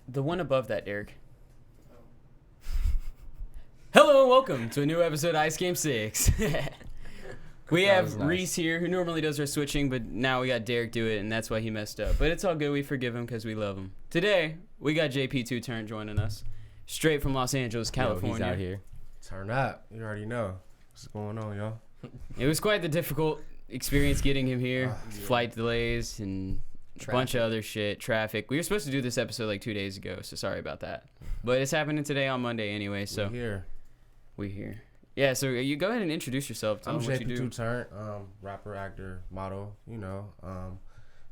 The one above that, Derek. Hello and welcome to a new episode of Ice Game 6. We have Reese here, who normally does our switching, but now we got Derek do it, and that's why he messed up. But it's all good. We forgive him because we love him. Today, we got JP2TURNT joining us, straight from Los Angeles, California. He's out here. Turn up. You already know what's going on, y'all. It was quite the difficult experience getting him here. Flight delays and a bunch of other shit. Traffic. We were supposed to do this episode like 2 days ago, so sorry about that. But it's happening today on Monday anyway, so. We here. Yeah, so you go ahead and introduce yourself. Tell them what you do. I'm JP To Turnt, rapper, actor, model, you know.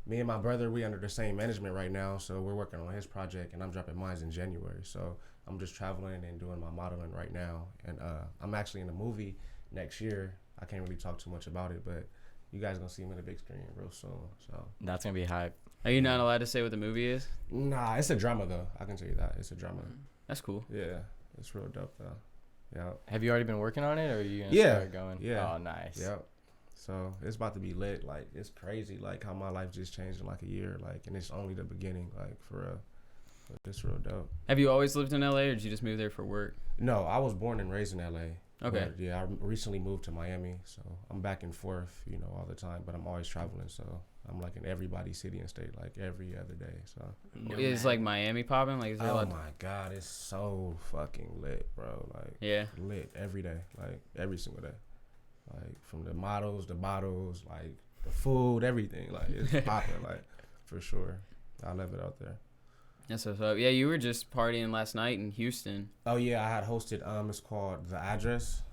Me and my brother, we under the same management right now, so we're working on his project, and I'm dropping mine in January. So I'm just traveling and doing my modeling right now. And I'm actually in a movie next year. I can't really talk too much about it, but you guys going to see me in the big screen real soon. So that's going to be hype. Are you not allowed to say what the movie is? Nah, it's a drama, though. I can tell you that. It's a drama. That's cool. Yeah, it's real dope, though. Yeah. Have you already been working on it, or are you gonna start going? Yeah. Oh, nice. Yep. So it's about to be lit. Like, it's crazy, like how my life just changed in like a year. Like, and it's only the beginning. Like, for real. But it's real dope. Have you always lived in LA, or did you just move there for work? No, I was born and raised in LA. Okay. But yeah, I recently moved to Miami, so I'm back and forth, you know, all the time. But I'm always traveling, so I'm like in everybody's city and state, like every other day. So is like Miami popping? Like, is there oh my god, it's so fucking lit, bro. Like, yeah, lit every day, like every single day. Like from the models, the bottles, like the food, everything. Like it's popping, like for sure. I love it out there. That's what's up. Yeah, you were just partying last night in Houston. Oh yeah, I had hosted. It's called The Address.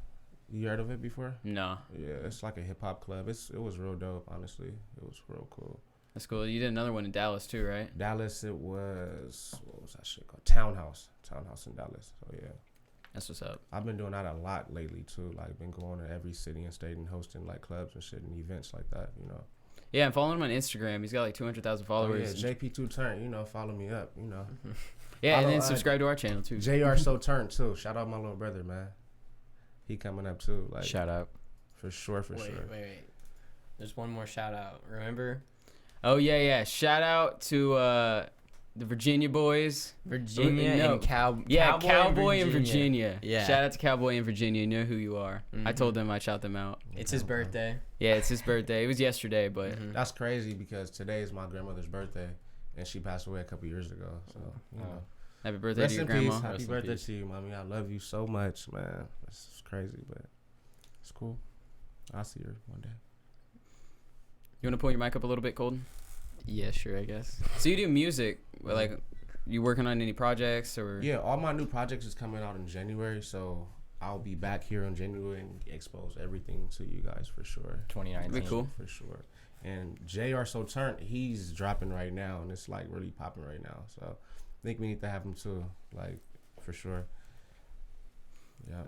You heard of it before? No. Yeah, it's like a hip hop club. It was real dope, honestly. It was real cool. That's cool. You did another one in Dallas too, right? Dallas, it was, what was that shit called? Townhouse in Dallas. So yeah. That's what's up. I've been doing that a lot lately too. Like been going to every city and state and hosting like clubs and shit and events like that, you know. Yeah, I'm following him on Instagram. He's got like 200,000 followers. Oh, yeah, JP To Turnt, you know, follow me up, you know. Yeah, and then subscribe to our channel too. JR So Turnt too. Shout out my little brother, man. He coming up too. Like shout out. For sure. Wait. There's one more shout out. Remember? Oh yeah. Shout out to the Virginia boys. And Cowboy in Virginia. Yeah. Shout out to Cowboy in Virginia. You know who you are. Mm-hmm. I told them I'd shout them out. It's his birthday. Yeah, it's his birthday. It was yesterday, but that's crazy because today is my grandmother's birthday, and she passed away a couple years ago. So you know. Happy birthday Rest to your in grandma. Peace. Happy birthday to you, mommy. I love you so much, man. It's crazy, but it's cool. I'll see her one day. You want to pull your mic up a little bit, Colton? Yeah, sure, I guess. So you do music, like, you working on any projects or? Yeah, all my new projects is coming out in January, so I'll be back here in January and expose everything to you guys for sure. 2019. Be cool. For sure. And JR So Turnt, he's dropping right now, and it's like really popping right now. So I think we need to have him too, like for sure. Yeah.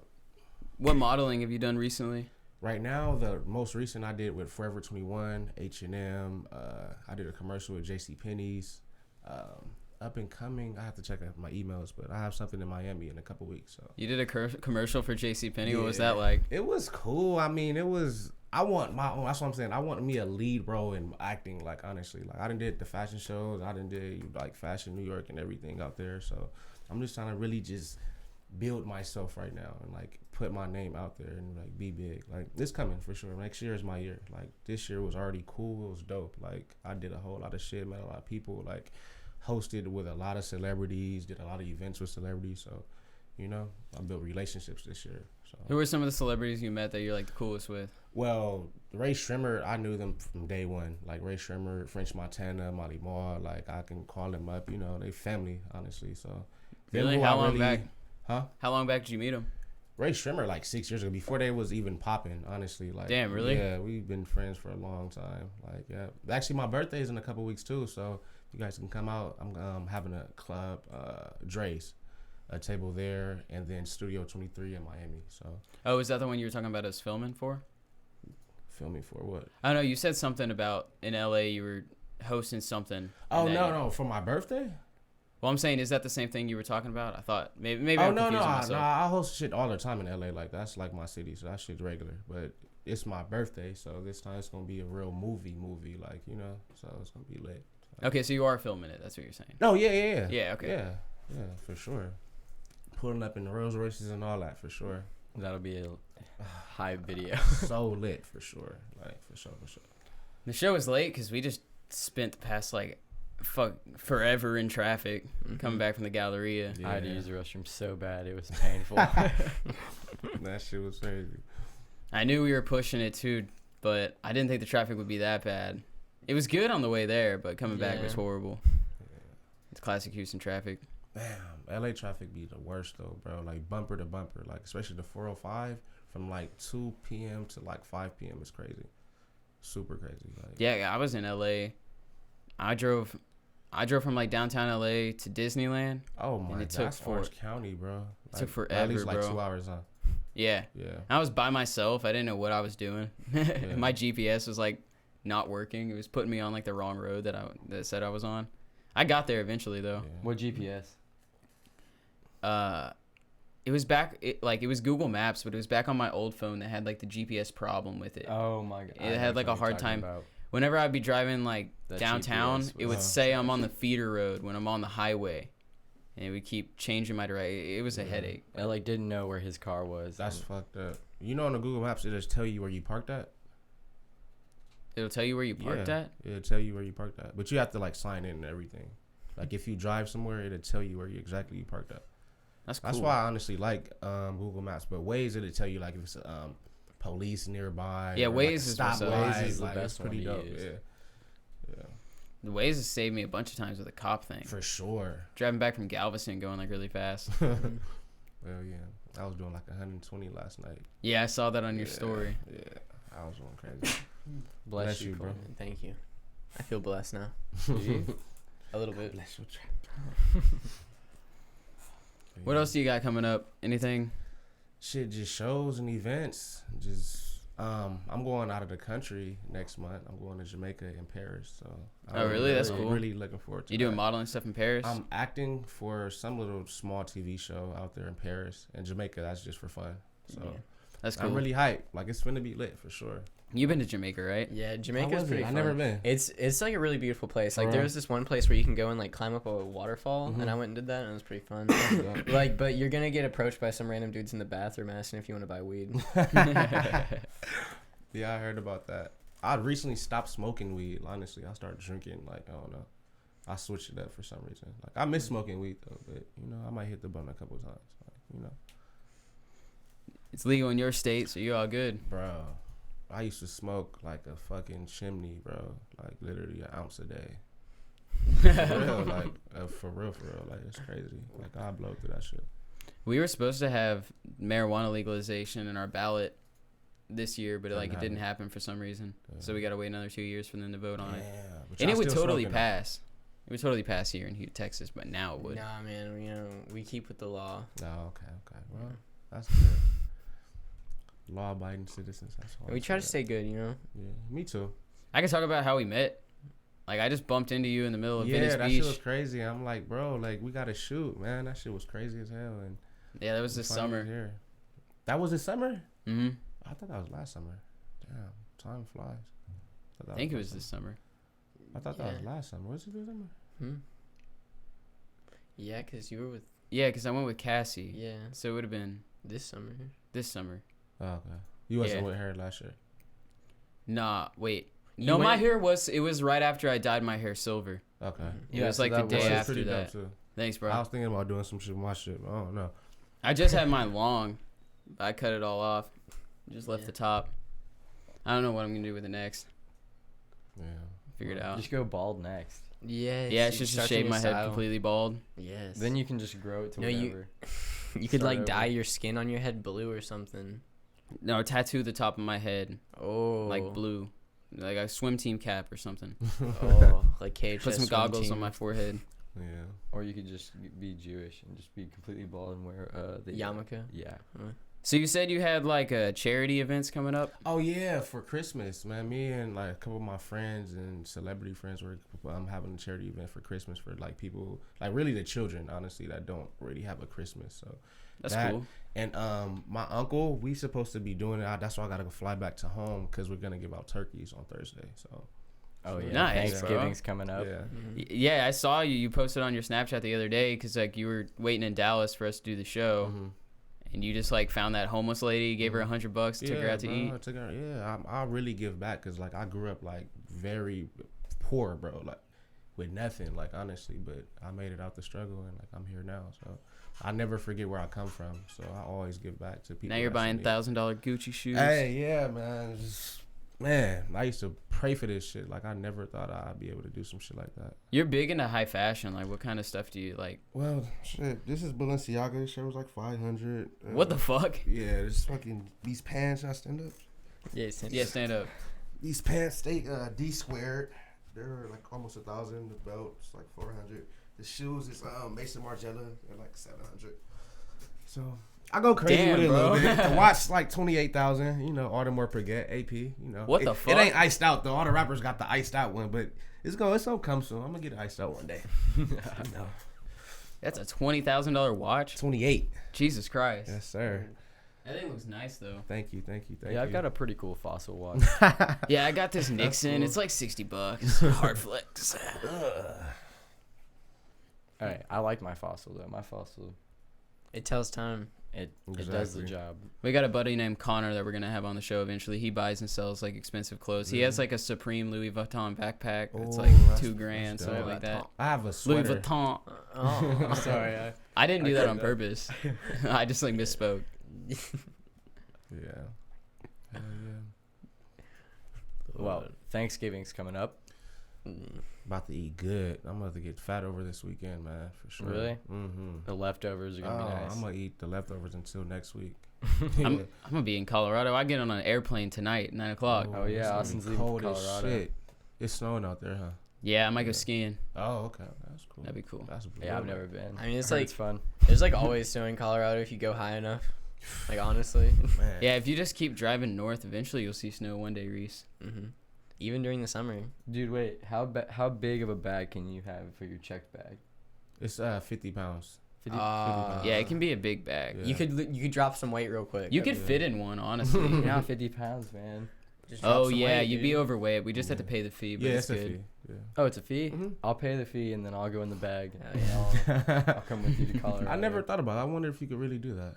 What modeling have you done recently? Right now, the most recent I did with Forever 21, H&M. I did a commercial with JCPenney's. Up and coming, I have to check out my emails, but I have something in Miami in a couple weeks. So you did a commercial for JCPenney. Yeah. What was that like? It was cool. I mean, I want my own. That's what I'm saying. I want me a lead role in acting. Like honestly, like I done did the fashion shows. I done did like Fashion New York and everything out there. So I'm just trying to really just build myself right now and like put my name out there and like be big. Like it's coming for sure. Next year is my year. Like this year was already cool. It was dope. Like I did a whole lot of shit, met a lot of people. Like hosted with a lot of celebrities, did a lot of events with celebrities. So, you know, I built relationships this year. So who were some of the celebrities you met that you're like the coolest with? Well, Ray Shrimmer, I knew them from day one. Like Ray Shrimmer, French Montana, Molly Moore. Like I can call them up. You know, they family, honestly. So really, how long back? Huh? How long back did you meet them? Ray Shrimmer, like 6 years ago, before they was even popping. Honestly, like damn, really? Yeah, we've been friends for a long time. Like, yeah. Actually, my birthday is in a couple weeks too, so you guys can come out. I'm having a club, Dre's, a table there, and then Studio 23 in Miami. So. Oh, is that the one you were talking about us filming for? Filming for what? I don't know. You said something about in LA you were hosting something. Oh no, for my birthday. Well, I'm saying, is that the same thing you were talking about? I thought maybe. Oh I'm no, confusing myself. I host shit all the time in LA. Like that's like my city, so that shit's regular. But it's my birthday, so this time it's gonna be a real movie. Like you know, so it's gonna be lit. So. Okay, so you are filming it. That's what you're saying. No, yeah. Yeah, okay. Yeah, for sure. Pulling up in the Rolls Royces and all that, for sure. That'll be a high video. So lit, for sure. Like, for sure. The show was late because we just spent the past, like, forever in traffic coming back from the Galleria. Yeah. I had to use the restroom so bad. It was painful. That shit was crazy. I knew we were pushing it, too, but I didn't think the traffic would be that bad. It was good on the way there, but coming back was horrible. Yeah. It's classic Houston traffic. Damn, LA traffic be the worst though, bro. Like bumper to bumper, like especially the 405 from like 2 p.m. to like 5 p.m. is crazy, super crazy. Like, yeah, I was in LA. I drove from like downtown LA to Disneyland. Oh my god, that's Orange County, bro. It took forever, at least like bro. 2 hours, huh? Yeah. I was by myself. I didn't know what I was doing. My GPS was like not working. It was putting me on like the wrong road that said I was on. I got there eventually though. Yeah. What GPS? It was back. It was Google Maps, but it was back on my old phone that had like the GPS problem with it. Oh my god! It had like a hard time. Whenever I'd be driving like downtown, it would say I'm on the feeder road when I'm on the highway, and it would keep changing my direction. It was a headache. I like didn't know where his car was. That's fucked up. You know, on the Google Maps, it just tell you where you parked at. It'll tell you where you parked at? It'll tell you where you parked at. But you have to like sign in and everything. Like if you drive somewhere, it'll tell you where you parked at. That's cool. That's why I honestly like Google Maps. But Waze, it'll tell you like if it's police nearby. Yeah, Waze like is Waze is the best one to dope. use. Yeah. The Waze has saved me a bunch of times with a cop thing. For sure. Driving back from Galveston going like really fast. Well, yeah. I was doing like 120 last night. Yeah, I saw that on your story. Yeah. I was going crazy. Bless you, bro. Thank you. I feel blessed now. A little bit. Bless your What else do you got coming up? Anything? Shit, just shows and events. Just I'm going out of the country next month. I'm going to Jamaica and Paris. So really? That's cool. I'm really looking forward to You doing modeling stuff in Paris? I'm acting for some little small TV show out there in Paris and Jamaica. That's just for fun. So that's cool. I'm really hyped. Like it's finna be lit for sure. You've been to Jamaica, right? Yeah, Jamaica's pretty fun. I've never been. It's like a really beautiful place. Like there's this one place where you can go and like climb up a waterfall, and I went and did that, and it was pretty fun. Like, but you're gonna get approached by some random dudes in the bathroom asking if you want to buy weed. Yeah, I heard about that. I recently stopped smoking weed. Honestly, I started drinking. Like I don't know, I switched it up for some reason. Like I miss smoking weed though, but you know I might hit the button a couple times. Like, you know, it's legal in your state, so you're all good, bro. I used to smoke like a fucking chimney, bro. Like literally an ounce a day. For real, like for real. Like it's crazy. Like I blow through that shit. We were supposed to have marijuana legalization in our ballot this year, but it didn't happen for some reason. Yeah. So we gotta wait another 2 years for them to vote on it. And it would totally pass. It would totally pass here in Texas, but now it would. Nah, man. You know, we keep with the law. Oh, okay. Well, that's good. Law-abiding citizens. That's all. We try to stay good, you know. Yeah, me too. I can talk about how we met. Like I just bumped into you in the middle of Venice Beach. Yeah, that shit was crazy. I'm like, bro, like we gotta shoot, man. That shit was crazy as hell. And yeah, that was this summer. Here. That was this summer? Mm-hmm. I thought that was last summer. Damn, time flies. I think it was this summer. I thought that was last summer. Was it this summer? Yeah, because you were with... Yeah, because I went with Cassie. Yeah. So it would have been... This summer. Oh, okay. You wasn't with her last year? Nah, wait. No, my hair was... It was right after I dyed my hair silver. Okay. It was like the day after that. Too. Thanks, bro. I was thinking about doing some shit with my shit, but I don't know. I just had mine long. I cut it all off. Just left the top. I don't know what I'm going to do with it next. Yeah. Figure it out. Just go bald next. Yeah. Yeah, it's just to shave my head completely bald. Yes. Then you can just grow it to whatever. You could like dye your skin on your head blue or something. No, tattoo the top of my head. Oh. Like blue. Like a swim team cap or something. Oh, like KHS. Put some goggles on my forehead. Yeah. Or you could just be Jewish and just be completely bald and wear the yarmulke. Yeah. So you said you had like charity events coming up? Oh yeah, for Christmas, man. Me and like a couple of my friends and celebrity friends were having a charity event for Christmas for like people, like really the children, honestly, that don't really have a Christmas. So that's cool. And my uncle, we supposed to be doing it. That's why I gotta go fly back to home because we're gonna give out turkeys on Thursday. So Oh yeah, Nice, Thanksgiving's coming up. Yeah. Yeah, I saw you. You posted on your Snapchat the other day because like you were waiting in Dallas for us to do the show, and you just like found that homeless lady, gave her $100, took her out to eat. I really give back because like I grew up like very poor, bro, like with nothing, like honestly. But I made it out the struggle, and like I'm here now, so I never forget where I come from. So I always give back to people. Now you're buying $1,000 Gucci shoes. Hey, yeah, man. Man, I used to pray for this shit. Like I never thought I'd be able to do some shit like that. You're big into high fashion. Like, what kind of stuff do you like? Well, shit. This is Balenciaga. This shirt was like $500. What the fuck? Yeah, this fucking these pants. I stand up. Yeah, Stand up. These pants, they D squared. They're like almost 1,000. The belt's like 400. The shoes is Mason Margiela. They're like 700. So I go crazy with it a little bit. The watch like 28,000. You know, Audemars Piguet, AP. You know, What the fuck? It ain't iced out though. All the rappers got the iced out one, but it's gonna come soon. I'm gonna get it iced out one day. You know. That's a $20,000 watch. 28. Jesus Christ. Yes, sir. That thing looks nice though. Thank you. Yeah, I've got a pretty cool fossil watch. Yeah, I got this Nixon. cool. It's like $60. Hard flex. All right, I like my fossil though. My fossil, It tells time. it does the Exactly. job. We got a buddy named Connor that we're gonna have on the show eventually. He buys and sells like expensive clothes. He has like a Supreme Louis Vuitton backpack. It's Oh, like that's- $2,000, that's something dope. like that. I have a Louis sweater. Vuitton. Oh, I'm sorry. I didn't do that on purpose. I just like misspoke. Yeah. Hell yeah. Well, Thanksgiving's coming up. About to eat good. I'm about to get fat over this weekend, man, for sure. Really? Mm-hmm. The leftovers are gonna be nice. I'm gonna eat the leftovers until next week. I'm gonna be in Colorado. I get on an airplane tonight, 9:00. Oh, yeah, it's gonna Austin's be leaving for cold as Colorado. shit. It's snowing out there, huh? Yeah, I might go skiing. Oh, okay. That's cool. That'd be cool. That's Yeah, I've never been. I mean, it's I heard like it's fun. there's like always snow in Colorado if you go high enough. Like honestly. Man. Yeah, if you just keep driving north, eventually you'll see snow one day, Reese. Even during the summer. Dude, wait. How big of a bag can you have for your checked bag? It's 50 pounds. 50? Yeah, it can be a big bag. Yeah. You could drop some weight real quick. You could fit in one, honestly. You're not 50 pounds, man. Just drop Oh some yeah, weight, you'd be dude. overweight. We just have to pay the fee, but Yeah, it's it's a good. fee. Yeah. Oh, it's a fee? Mhm. I'll pay the fee and then I'll go in the bag. Oh, And I'll come with you to Colorado. I never thought about it. I wonder if you could really do that.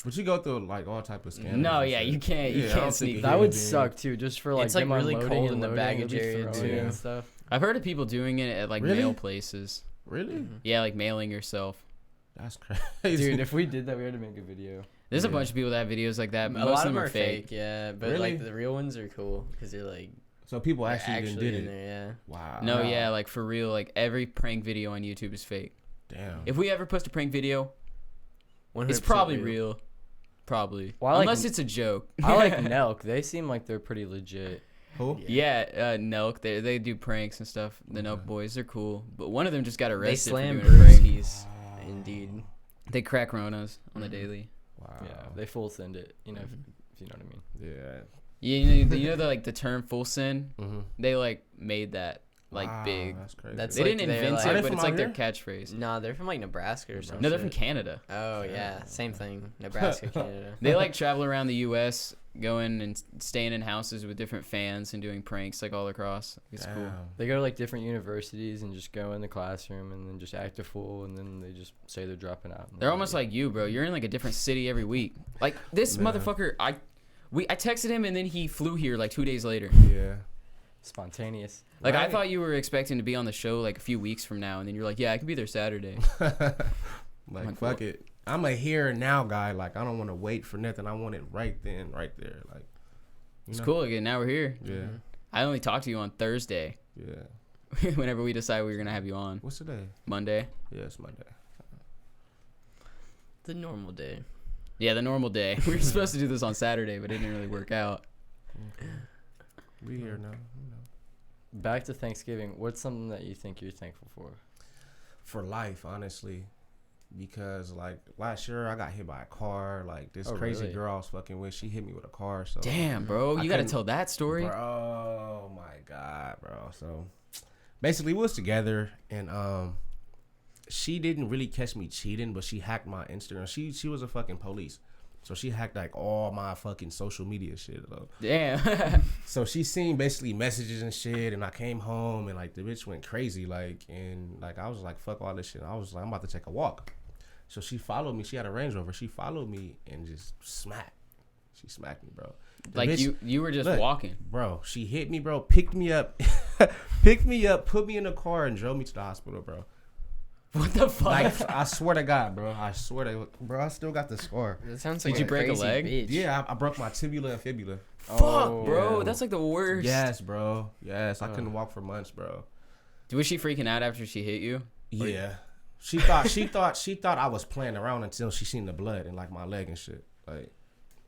But you go through like all type of scanners. No, and yeah, shit. you can't. You Yeah, I can't don't sneak. think That Yeah, would dude. suck too, just for like It's, like, them really unloading cold and in the loading, baggage it'd be area, throwing too. and stuff. I've heard of people doing it at like Really? mail places. Really? Yeah, like mailing yourself. That's crazy. Dude, if we did that, we had to make a video. There's a Yeah. bunch of people that have videos like that. A Most lot of of them are fake. yeah, but Really? like the real ones are cool because they're like So people they're actually, did in it. there. Wow. No, yeah, like for real. Like every prank video on YouTube is fake. Damn. If we ever post a prank video, Yeah, it's probably real. Probably. Well, I like- Unless it's a joke. I like Nelk. They seem like they're pretty legit. Who? Yeah, Nelk. They do pranks and stuff. The Nelk Okay. boys, they're cool. But one of them just got They arrested for slam doing a prank. brewskis. Indeed. They crack Ronas on the daily. Wow. Yeah, they full send it. You know, if you know what I mean. Yeah. You know the like the term full send. Mm-hmm. They like made that like Wow, big. That's crazy. That's They like didn't they're, invent like- Are it, they but from it's like out their here? catchphrase. No, they're from like Nebraska or something. No, they're from Canada. Oh yeah, same thing. Nebraska, Canada. They like travel around the U.S. going and staying in houses with different fans and doing pranks like all across. It's cool. Damn. They go to like different universities and just go in the classroom and then just act a fool and then they just say they're dropping out. and They're then almost they- like you, bro. You're in like a different city every week. Like this Man. motherfucker. I texted him and then he flew here like 2 days later. Yeah. spontaneous. Like I Right. thought you were expecting to be on the show like a few weeks from now, and then you're like, yeah, I can be there Saturday. Like fuck it. I'm a here and now guy. Like I don't want to wait for nothing. I want it right then, right there. Like you It's know? cool again. Now we're here. Yeah. I only talked to you on Thursday. Yeah. Whenever we decide we were gonna have you on What's today? Monday. Yeah, it's Monday. The normal day. Yeah, the normal day. We were supposed to do this on Saturday, but it didn't really work out. We here now. You know. Back to Thanksgiving. What's something that you think you're thankful for? For life, honestly. Because like last year I got hit by a car. Like this Oh, crazy really? girl I was fucking with, she hit me with a car. So Damn, bro, I you gotta couldn't- tell that story. Bro, oh my god, bro. So basically we was together and she didn't really catch me cheating, but she hacked my Instagram. She was a fucking police. So she hacked like all my fucking social media shit though. Damn. So she seen basically messages and shit, and I came home and like the bitch went crazy, like, and like I was like, fuck all this shit. I was like, I'm about to take a walk. So she followed me. She had a Range Rover. She followed me and just smacked. She smacked me, bro. The Like bitch, you were just look, walking. bro. She hit me, bro. Picked me up, put me in the car and drove me to the hospital, bro. What the fuck? Like I swear to God, bro. I still got the scar. That sounds Did like you break a crazy leg? bitch. Yeah, I broke my tibula and fibula. Fuck, Oh, bro. yeah. That's like the worst. Yes, bro. Yes, I couldn't walk for months, bro. Was she freaking out after she hit you? Yeah, she thought I was playing around until she seen the blood in like my leg and shit. Like,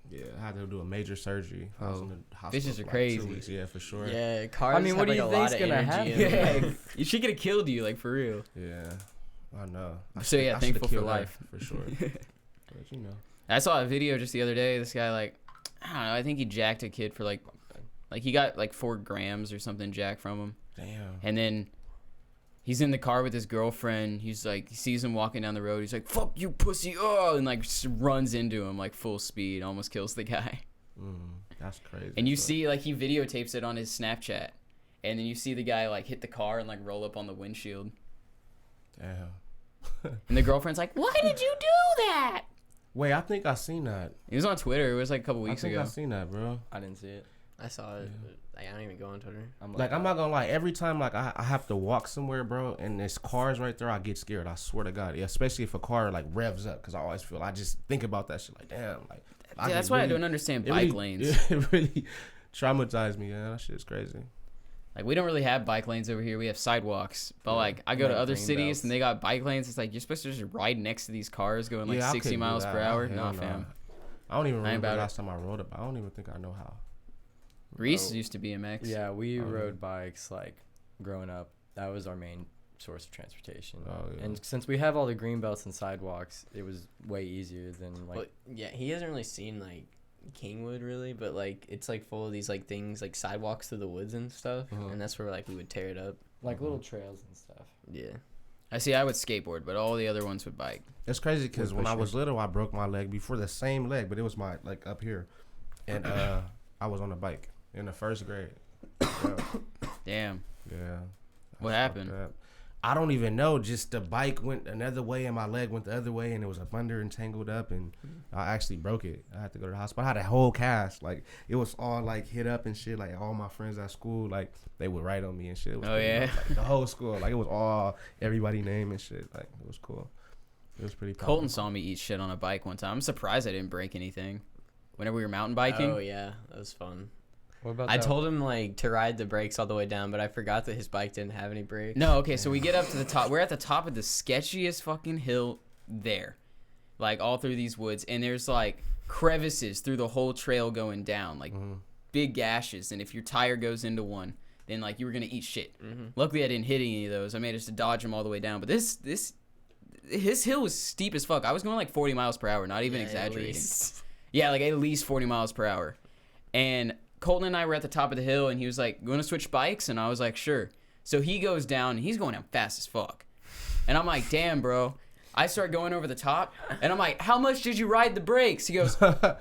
yeah, I had to do a major surgery. I was in the hospital Bitches for are like crazy. 2 weeks. Yeah, for sure. Yeah, cars I mean, what have do like you a lot think's of gonna energy happen? in them. Yeah. She could have killed you, like, for real. Yeah, I know. So, yeah, I thankful shoulda for killed her, life. for sure. But you know, I saw a video just the other day. This guy, like, I don't know. I think he jacked a kid for like he got like 4 grams or something jacked from him. damn. And then he's in the car with his girlfriend. He's like, he sees him walking down the road. He's like, "Fuck you, pussy!" Oh, and like just runs into him like full speed, almost kills the guy. That's crazy. And you but- see, like, he videotapes it on his Snapchat, and then you see the guy like hit the car and like roll up on the windshield. Damn. And the girlfriend's like, "Why did you do that?" Wait, I think I seen that. It was on Twitter. It was like a couple I weeks think ago. I seen that, bro. I didn't see it. I saw it. Like, I don't even go on Twitter. Like, I'm not gonna lie. Every time, like, I have to walk somewhere, bro, and there's cars right there, I get scared. I swear to God. Yeah, especially if a car, like, revs up. Because I just think about that shit. Like, damn. Like, Yeah, that's why I don't understand bike lanes. It really traumatized me, yeah. That shit's crazy. Like, we don't really have bike lanes over here. We have sidewalks. But, like, I go to Like other green cities belts. and they got bike lanes. It's like, you're supposed to just ride next to these cars going, like, Yeah, I 60 couldn't do miles that. per hour. Hell Nah, no. fam. I don't even I ain't remember about the it. last time I rode a bike. I don't even think I know how. Reese Oh. used to BMX. Yeah, we Oh, rode bikes like growing up. That was our main source of transportation. Oh, yeah. And since we have all the green belts and sidewalks, it was way easier than like. But yeah, he hasn't really seen like Kingwood really, but like it's like full of these like things like sidewalks through the woods and stuff, and that's where like we would tear it up. Like little trails and stuff. Yeah. I see. I would skateboard, but all the other ones would bike. It's crazy because For when I sure. was little, I broke my leg before the same leg, but it was my, like, up here. And I was on a bike in the first grade. Yeah. Damn. Yeah. What That's happened? fucked up. I don't even know. Just the bike went another way and my leg went the other way and it was up under and tangled up and I actually broke it. I had to go to the hospital. I had a whole cast. Like, it was all like hit up and shit. Like, all my friends at school, like, they would write on me and shit. It was Oh, pretty yeah? rough. Like, the whole school. Like, it was all everybody name and shit. Like, it was cool. It was pretty powerful. Colton saw me eat shit on a bike one time. I'm surprised I didn't break anything. Whenever we were mountain biking. Oh yeah, that was fun. What about I that? told him like to ride the brakes all the way down, but I forgot that his bike didn't have any brakes. No, okay, so we get up to the top. We're at the top of the sketchiest fucking hill there. Like, all through these woods. And there's, like, crevices through the whole trail going down. Like, big gashes. And if your tire goes into one, then, like, you were going to eat shit. Luckily, I didn't hit any of those. I managed to dodge them all the way down. But his hill was steep as fuck. I was going, like, 40 miles per hour. Not even Yeah, at exaggerating. least. Yeah, like, at least 40 miles per hour. And Colton and I were at the top of the hill, and he was like, "You want to switch bikes?" And I was like, "Sure." So he goes down, and he's going down fast as fuck. And I'm like, "Damn, bro." I start going over the top, and I'm like, "How much did you ride the brakes?" He goes,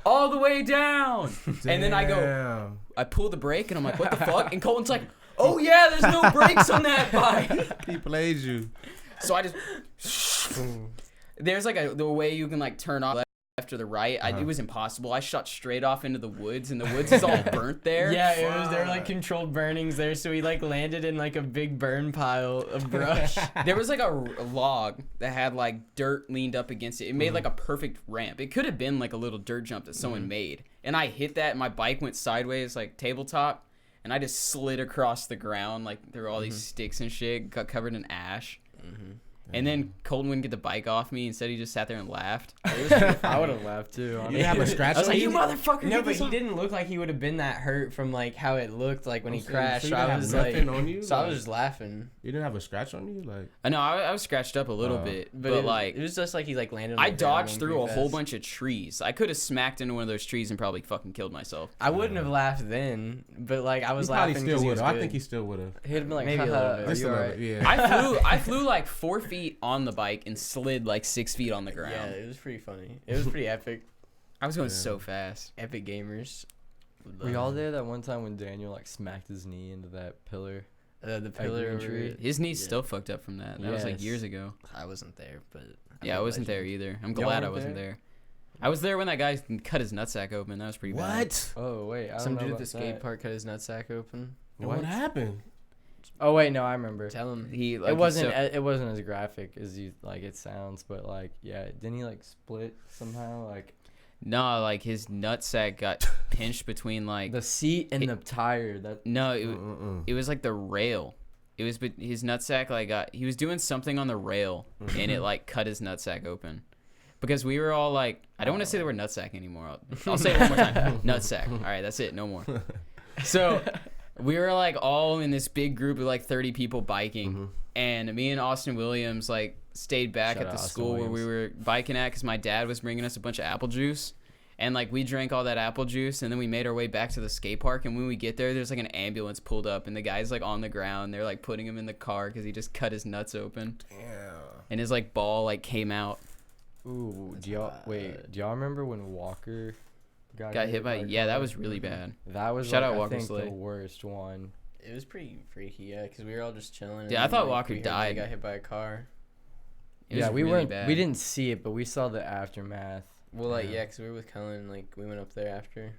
"All the way down." And then I go, Damn. I pull the brake, and I'm like, "What the fuck?" And Colton's like, "Oh, yeah, there's no brakes on that bike." He played you. So I just... There's, like, the way you can, like, turn off left or the right. It was impossible. I shot straight off into the woods, and the woods is all burnt there. Yeah, there were like controlled burnings there, so he like landed in like a big burn pile of brush. There was like a log that had like dirt leaned up against it. It made like a perfect ramp. It could have been like a little dirt jump that someone made. And I hit that and my bike went sideways like tabletop and I just slid across the ground like there were all these sticks and shit, got covered in ash. And then Colton wouldn't get the bike off me. Instead, he just sat there and laughed. I would have laughed too. You Honestly. didn't have a scratch I was on like, you? "You motherfucker!" No, get but this he off." didn't look like he would have been that hurt from like how it looked like when he So crashed. you So didn't I have was nothing like, on you? so I Like, was just laughing. you didn't have a scratch on you? Like, No, I was scratched up a little bit, but it was, like it was just like he like landed. On I the ground dodged pretty through a whole fast. bunch of trees. I could have smacked into one of those trees and probably fucking killed myself. I wouldn't have laughed then, but like I was he probably laughing still because he would was have. I good. think he still would have. He'd have been like, Maybe a haha, little bit. are Just you a little alright? bit, yeah. I flew like 4 feet on the bike and slid like 6 feet on the ground. Yeah, it was pretty funny. It was pretty epic. I was going so fast. Epic gamers. Were y'all there that one time when Daniel like smacked his knee into that pillar? The pillar tree. His knee's still fucked up from that. That was like years ago. I wasn't there, but I wasn't there either. I'm glad I wasn't there. I was there when that guy cut his nutsack open. That was pretty bad. What? Oh wait, I some don't know dude at about the skate that. park cut his nutsack open. What happened? Oh wait, no, I remember. Tell him. He like, It wasn't as graphic as you like it sounds, but like yeah, didn't he like split somehow like No, like his nutsack got pinched between like the seat and the tire? That no, it was like the rail. It was his nutsack like he was doing something on the rail and it like cut his nutsack open. Because we were all like, I don't want to say the word nutsack anymore. I'll say it one more time. Nutsack. All right, that's it. No more. So we were like all in this big group of like 30 people biking. And me and Austin Williams like stayed back at the school where we were biking at because my dad was bringing us a bunch of apple juice. And like we drank all that apple juice and then we made our way back to the skate park. And when we get there, there's like an ambulance pulled up and the guy's like on the ground. They're like putting him in the car because he just cut his nuts open. Damn. And his like ball like came out. ooh, do y'all remember when Walker got hit by a that car? was really bad. That was Shout like, out I Walker think Slade. the worst one. It was pretty freaky, yeah, because we were all just chilling. Yeah, I and thought then, Walker we heard died. He got hit by a car. It was Yeah, we really weren't. bad. We didn't see it, but we saw the aftermath. Well, like, yeah, because we were with Cullen. Like, we went up there after.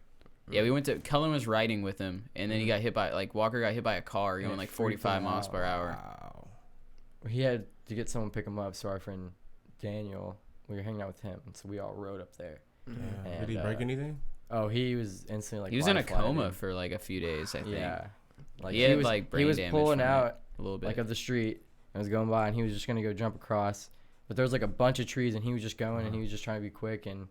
Yeah, we went to Cullen was riding with him, and then he got hit by Walker got hit by a car going like 45 miles per hour. Wow. He had to get someone to pick him up. So our friend Daniel, we were hanging out with him, and so we all rode up there. Damn. And, Did he break anything? Oh, he was instantly like He was in a body flattened. coma for like a few days, I think. Yeah, like He had, was like, brain he was damage pulling from it. out A little bit. like of the street and was going by, and he was just gonna go jump across, but there was like a bunch of trees, and he was just going, and he was just trying to be quick, and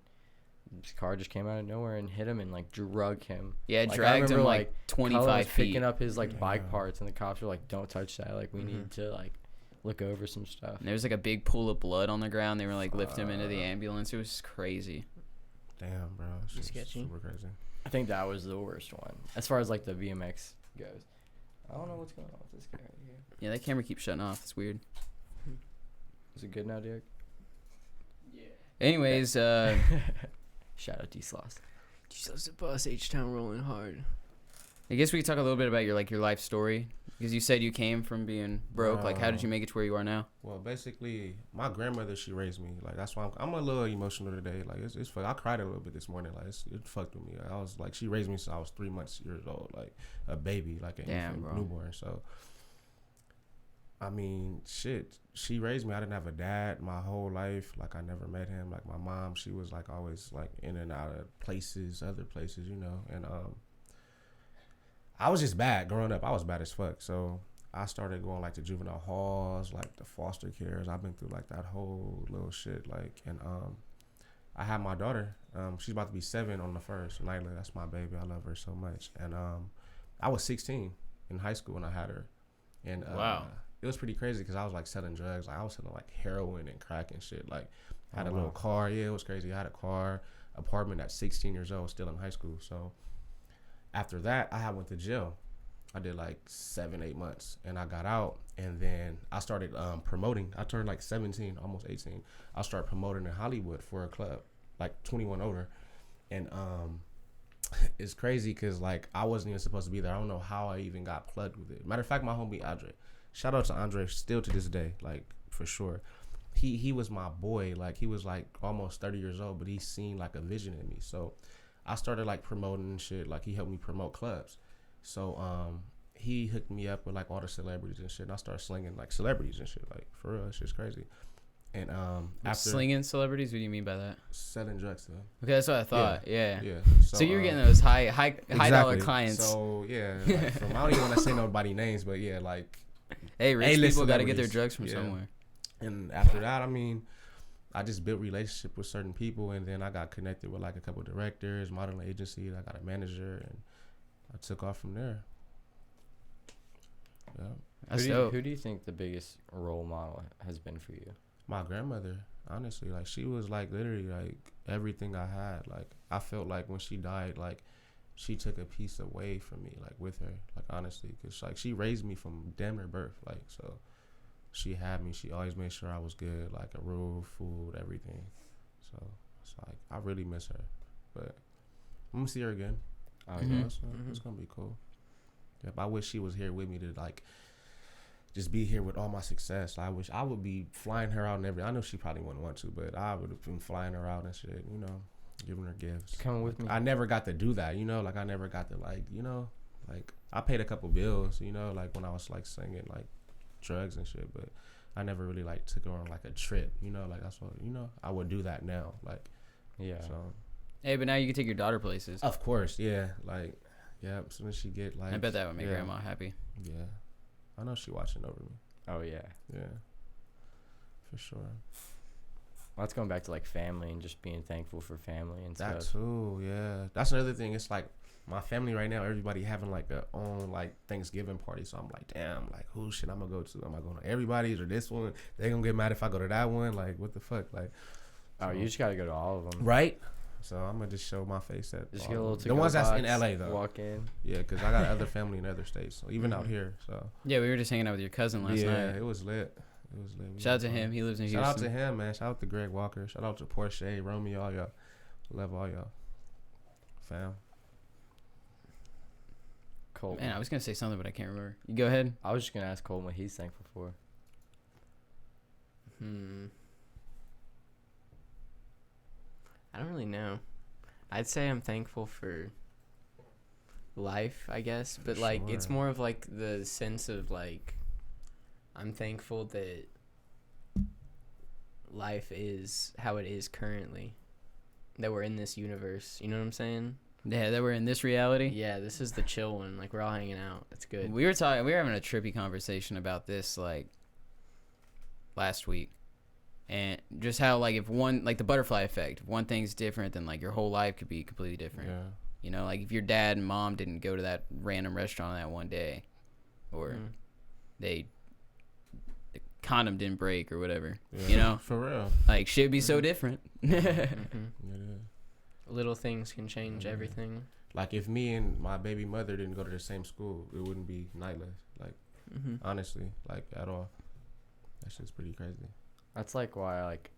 his car just came out of nowhere and hit him and like drug him. Yeah, it Like, I dragged him remember, like Cullen 25 was feet. picking up his like bike Yeah. parts, and the cops were like, "Don't touch that. Like we need to like look over some stuff." And there was like a big pool of blood on the ground. They were like lifting him into the ambulance. It was crazy. Damn, bro. It's just sketchy. super crazy. I think that was the worst one as far as like the VMX goes. I don't know what's going on with this guy right here. Yeah, that camera keeps shutting off. It's weird. Is it good now, Derek? Anyways, Shout out D-Sloss. Jesus, the bus H-Town rolling hard. I guess we could talk a little bit about your life story because you said you came from being broke. Like, how did you make it to where you are now? Well, basically, my grandmother, she raised me. Like, that's why I'm a little emotional today. Like, it's fuck. I cried a little bit this morning. Like, it fucked with me. Like, I was like, she raised me since I was 3 years old. Like, a baby, like an Damn, infant, bro. newborn. So, I mean, shit. She raised me. I didn't have a dad my whole life. Like, I never met him. Like, my mom, she was like always like in and out of places, other places, you know. And I was just bad growing up. I was bad as fuck. So I started going like to juvenile halls, like the foster cares. I've been through like that whole little shit. Like, and I had my daughter. She's about to be 7 on the 1st. Nyla, that's my baby. I love her so much. And I was 16 in high school when I had her. And Wow. It was pretty crazy because I was like selling drugs. Like I was selling like heroin and crack and shit. Like I had a little car. Yeah, it was crazy. I had a car, apartment at 16 years old, still in high school. So after that, I went to jail. I did like 7-8 months, and I got out. And then I started promoting. I turned like 17, almost 18. I started promoting in Hollywood for a club, like 21 over. And it's crazy because like I wasn't even supposed to be there. I don't know how I even got plugged with it. Matter of fact, my homie Andre. Shout out to Andre still to this day, like for sure. He was my boy. Like he was like almost 30 years old, but he seen like a vision in me. So I started like promoting and shit. Like he helped me promote clubs. So he hooked me up with like all the celebrities and shit. And I started slinging like celebrities and shit. Like for real, it's just crazy. And after Slinging celebrities? What do you mean by that? selling drugs to them. Okay, that's what I thought. Yeah. Yeah. So you're getting those high dollar exactly. clients. So yeah, like, from I don't even want to say nobody names, but yeah, like. Hey, rich A-list people got to get their celebrities. drugs from Yeah. somewhere. And after that, I mean, I just built relationship with certain people, and then I got connected with like a couple of directors, modeling agency. I got a manager, and I took off from there. Yeah, That's dope. Who do you think the biggest role model has been for you? my grandmother, honestly, like she was like literally like everything I had. Like I felt like when she died, like she took a piece away from me, like with her, like honestly, because like she raised me from damn near birth, like so. She had me. She always made sure I was good, like a roof, food, everything. So it's like I really miss her. but I'm gonna see her again. Oh Mhm. yeah. So it's gonna be cool. Yep, I wish she was here with me to like just be here with all my success. I wish I would be flying her out and everything. I know she probably wouldn't want to, but I would have been flying her out and shit, you know, giving her gifts. Coming with me. I never got to do that, you know, like I never got to like, you know, like I paid a couple bills, you know, like when I was like singing like drugs and shit, but I never really like took her on like a trip, you know, like that's what, you know, I would do that now, like, Yeah. so. Hey, but now you can take your daughter places. Of course, yeah, like, yeah, as soon as she get like. I bet that would make yeah, grandma happy. Yeah, I know she watching over me. Oh yeah. Yeah, for sure. Well, that's going back to like family and just being thankful for family and That stuff. too, yeah. That's another thing. It's like my family right now. Everybody having like their own like Thanksgiving party. So I'm like, damn, like who should I'm gonna go to? Am I going to everybody's or this one? They gonna get mad if I go to that one. Like what the fuck? Like, Oh, you just gotta go to all of them. right? So I'm gonna just show my face at Just all get a of little them. The ones that's in box, LA though. Walk in. Yeah, because I got other family in other states. So even out here. So Yeah, we were just hanging out with your cousin last yeah, night. it was lit. It was lit. We Shout out had to fun. him. He lives in Shout Houston. out to him, man. Shout out to Greg Walker. Shout out to Porsche, Romeo, all y'all. Love all y'all. Fam. Colton. Man, I was gonna say something, but I can't remember. You go ahead. I was just gonna ask Colton what he's thankful for. I don't really know. I'd say I'm thankful for life, I guess, but like it's Sure. more of like the sense of like I'm thankful that life is how it is currently. That we're in this universe. You know what I'm saying? Yeah, that we're in this reality. Yeah, this is the chill one. Like we're all hanging out. It's good. We were having a trippy conversation about this like last week, and just how like if one like the butterfly effect, if one thing's different, then like your whole life could be completely different. Yeah. You know, like if your dad and mom didn't go to that random restaurant that one day, or the condom didn't break or whatever. Yeah. You know, For real. like shit'd be so different. It is. Little things can change Yeah. everything. Like if me and my baby mother didn't go to the same school, it wouldn't be nightlife. Like honestly, like at all. That shit's pretty crazy. That's like why like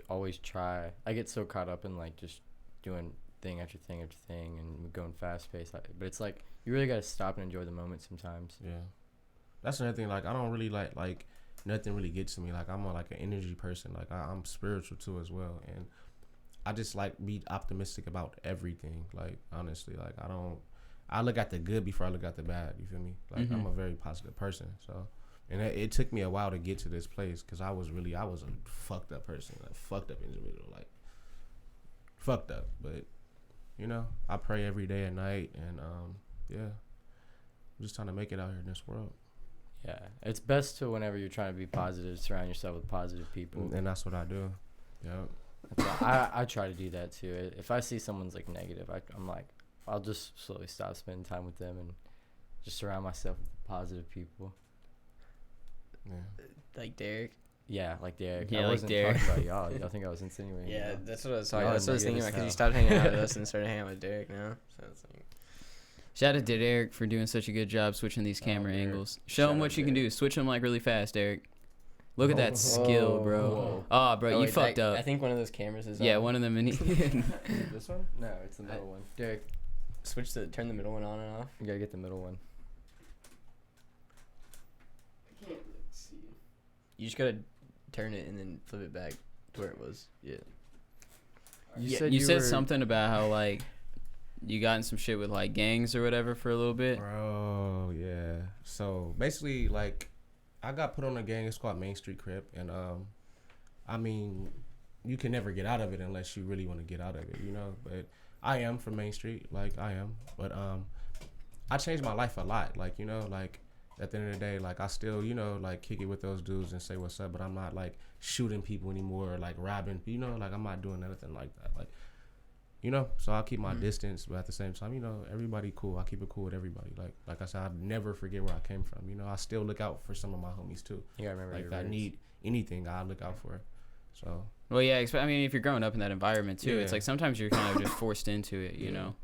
always try. I get so caught up in like just doing thing after thing after thing and going fast paced. But it's like you really gotta stop and enjoy the moment sometimes. Yeah. That's another thing. Like I don't really like nothing really gets to me. Like I'm like an energy person. Like I'm spiritual too as well, and I just like be optimistic about everything. Like honestly, like I look at the good before I look at the bad. You feel me? Like I'm a very positive person. So, and it took me a while to get to this place because I was a fucked up person, like fucked up individual, like fucked up. But you know, I pray every day and night, and yeah, I'm just trying to make it out here in this world. Yeah, it's best to whenever you're trying to be positive, surround yourself with positive people. And that's what I do. Yeah. I try to do that too. If I see someone's like negative, I'm like, I'll just slowly stop spending time with them and just surround myself with positive people. Yeah. Like Derek. Yeah, like Derek. Yeah, I like wasn't Derek. talking about y'all. Y'all think I was insinuating? Yeah, y'all. that's what I was Y'all talking. That's what I was negative thinking as about because you hell. stopped hanging out with us and started hanging out with Derek now. So it's like, Shout out to Derek for doing such a good job switching these camera Derek. angles. Show Shout him out what you can Derek. do. Switch them like really fast, Derek. Look at that skill, bro. Whoa. Oh, bro, oh, you wait, fucked that- up. I think one of those cameras is Yeah, on. one of them. This one? No, it's the middle one. Derek, Turn the middle one on and off. you gotta get the middle one. I can't see. You just gotta turn it and then flip it back to where it was. Yeah. You said something about how like you got in some shit with like gangs or whatever for a little bit. Bro, yeah. So basically, like, I got put on a gang. It's called Main Street Crip, and I mean, you can never get out of it unless you really want to get out of it, you know. But I am from Main Street, like I am. But I changed my life a lot, like, you know, like at the end of the day, like I still, you know, like kick it with those dudes and say what's up. But I'm not like shooting people anymore, or like robbing, you know, like I'm not doing anything like that, like. You know, so I'll keep my distance, but at the same time, you know, everybody cool. I keep it cool with everybody. Like I said, I never forget where I came from. You know, I still look out for some of my homies too. You gotta remember Like your that roots. need anything, I look out for. So Well, yeah. I mean, if you're growing up in that environment too, it's Yeah. like sometimes you're kind of just forced into it. You Yeah. know,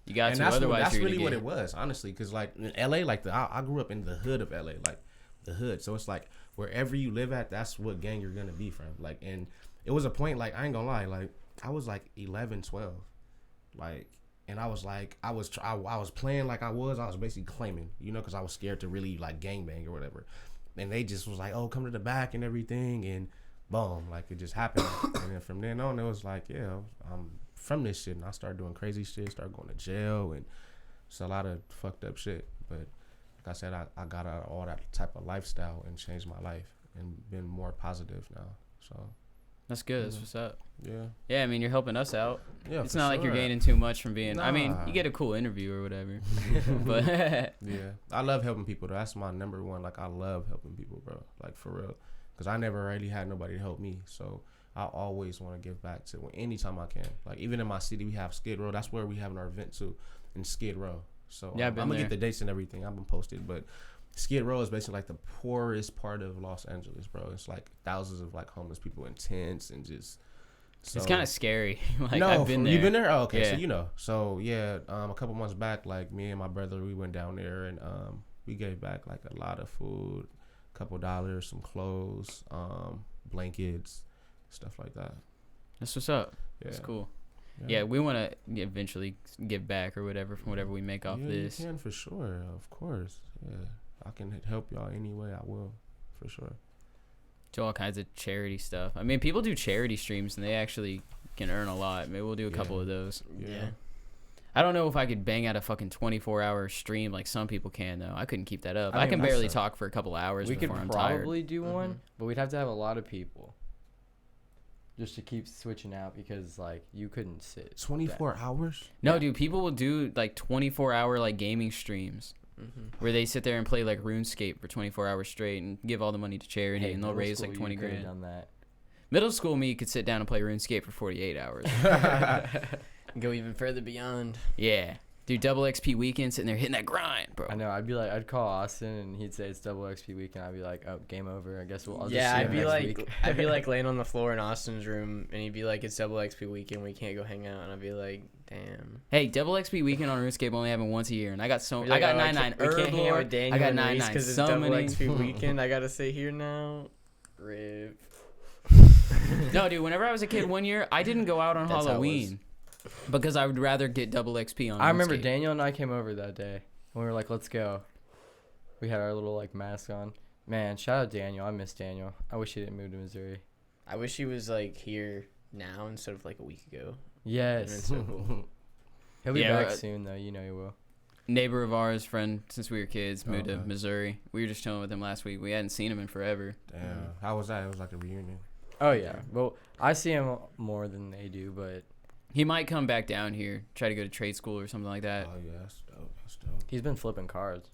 you got and to. that's Otherwise, that's you're really gonna what get. it was, honestly. Because like in LA, like I grew up in the hood of LA, like the hood. So it's like wherever you live at, that's what gang you're gonna be from. Like, and it was a point, like I ain't gonna lie, like I was like 11, 12. like, and I was like, I was playing like I was basically claiming, you know, because I was scared to really like gangbang or whatever. And they just was like, oh, come to the back and everything, and boom, like it just happened. And then from then on, it was like, yeah, I'm from this shit, and I started doing crazy shit, started going to jail, and it's a lot of fucked up shit. But like I said, I got out of all that type of lifestyle and changed my life and been more positive now. So that's good. That's what's up. yeah. Yeah, I mean, you're helping us out. Yeah, it's for not like you're sure. gaining too much from being. I mean, Nah. you get a cool interview or whatever. But Yeah, I love helping people though. That's my number one. Like I love helping people, bro. Like for real, because I never really had nobody to help me. So I always want to give back to anytime I can. Like even in my city, we have Skid Row. That's where we having our event too, in Skid Row. So Yeah, I'm gonna get the dates and everything. I've been posted, but Skid Row is basically like the poorest part of Los Angeles, bro. It's like thousands of like homeless people in tents and just. So, it's kind of scary. Like no, I've been there. You been there? Oh, okay, Yeah. so you know. So yeah, a couple months back, like me and my brother, we went down there and we gave back like a lot of food, $2, some clothes, blankets, stuff like that. That's what's up. Yeah. That's cool. Yeah, we want to eventually give back or whatever from whatever we make off this. You can for sure, of course. Yeah, I can help y'all any way I will, for sure. Do all kinds of charity stuff. I mean, people do charity streams and they actually can earn a lot. Maybe we'll do a couple of those. Yeah. I don't know if I could bang out a fucking 24-hour stream like some people can, though. I couldn't keep that up. I I mean, can that's barely a- talk for a couple hours We could before I'm tired. probably do one, but we'd have to have a lot of people just to keep switching out because like you couldn't sit 24 hours? No, Yeah. dude, people will do like 24-hour like gaming streams where they sit there and play like RuneScape for 24 hours straight and give all the money to charity, and they'll middle raise school, like you 20 could've grand. done that. Middle school me could sit down and play RuneScape for 48 hours. Go even further beyond. Yeah. Dude, double XP weekend sitting there hitting that grind, bro. I know. I'd call Austin and he'd say it's double XP weekend. I'd be like, oh, game over. I guess I'll Yeah, just see I'd him be next like, week. I'd be like laying on the floor in Austin's room, and he'd be like, "It's double XP weekend. We can't go hang out." And I'd be like, "Damn." Hey, double XP weekend on RuneScape only happened once a year, and I got We're I like, got "Oh, 99 we can't hang out Herblore, with Daniel I got and Reese 99 because it's double summoning. XP weekend. I gotta sit here now. Rip. No, dude, whenever I was a kid one year, I didn't go out on That's how it Halloween because I would rather get double XP on I remember RuneScape. Daniel and I came over that day. And we were like, let's go. We had our little like mask on. Man, shout out Daniel. I miss Daniel. I wish he didn't move to Missouri. I wish he was like here now instead of like a week ago. Yes. That'd've been so cool. He'll be Yeah, back we're- soon though. You know he will. Neighbor of ours, friend since we were kids, moved to Okay. Missouri. We were just chilling with him last week. We hadn't seen him in forever. Damn. How was that? It was like a reunion. Oh yeah. Well, I see him more than they do, but He might come back down here, try to go to trade school or something like that. Oh yeah, that's dope. That's dope. he's been flipping cards.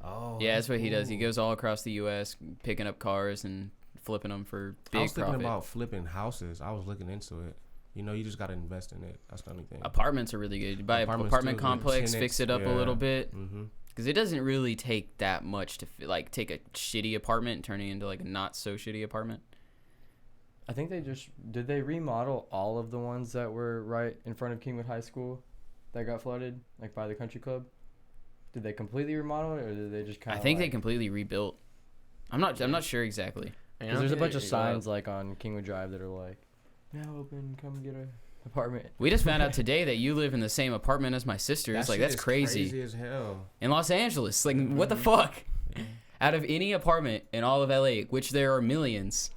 Oh. Yeah, that's what he does. He cool. goes all across the U.S. picking up cars and flipping them for I big was thinking profit. about flipping houses. I was looking into it. You know, you just gotta invest in it. That's the only thing. Apartments are really good. You buy an Apartments apartment too, complex, tenants, fix it up a yeah. little bit. Mm-hmm. Because it doesn't really take that much to like take a shitty apartment and turn it into like a not so shitty apartment. I think did they remodel all of the ones that were right in front of Kingwood High School that got flooded, like by the country club? Did they completely remodel it, or did they just kind I of? think they completely rebuilt. I'm not sure exactly. Because there's a bunch of signs like on Kingwood Drive that are like, "Now open, come get a apartment." We just found out today that you live in the same apartment as my sister. It's like that's crazy. Crazy as hell. In Los Angeles. Like what the fuck? Out of any apartment in all of LA, which there are millions,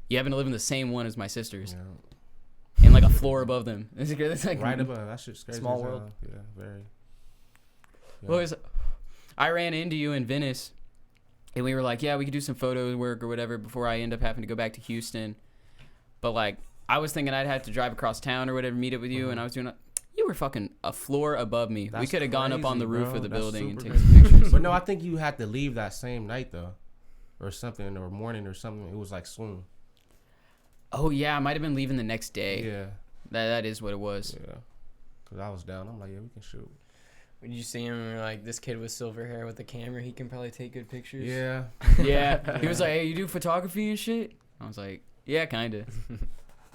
you happen to live in the same one as my sister's, Yeah. and like a floor above them. It's like Right above. That shit's crazy. Small as world. hell. Yeah, very. Yeah. Well, I ran into you in Venice, and we were like, yeah, we could do some photo work or whatever before I end up having to go back to Houston. But like, I was thinking I'd have to drive across town or whatever, meet up with you, and I was doing it. You were fucking a floor above me. We That's could have gone up on the crazy, roof bro. of the That's building and super taken crazy. some pictures. But no, I think you had to leave that same night though, or something, or morning or something. It was like soon. Oh yeah, I might have been leaving the next day. Yeah, That is what it was. yeah. Cause I was down. I'm like, yeah, we can shoot. When you see him, and you're like, this kid with silver hair with a camera, he can probably take good pictures. Yeah. Yeah. He was like, hey, you do photography and shit? I was like, yeah, kind of.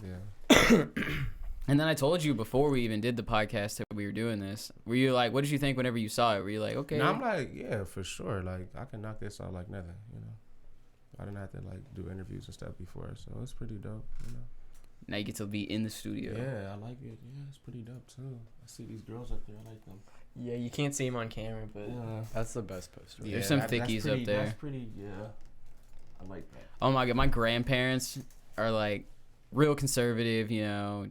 Yeah. And then I told you before we even did the podcast that we were doing this. Were you like, what did you think whenever you saw it? Were you like, okay? No, I'm like, yeah, for sure. Like, I can knock this out like nothing. You know, I didn't have to like do interviews and stuff before, so it's pretty dope. You know. Now you get to be in the studio. Yeah, I like it. Yeah, it's pretty dope too. I see these girls up there. I like them. Yeah, you can't see him on camera, but Yeah. That's the best poster. There's some thickies pretty, up there. That's pretty. Yeah, I like that. Oh my god, my grandparents are like real conservative, you know,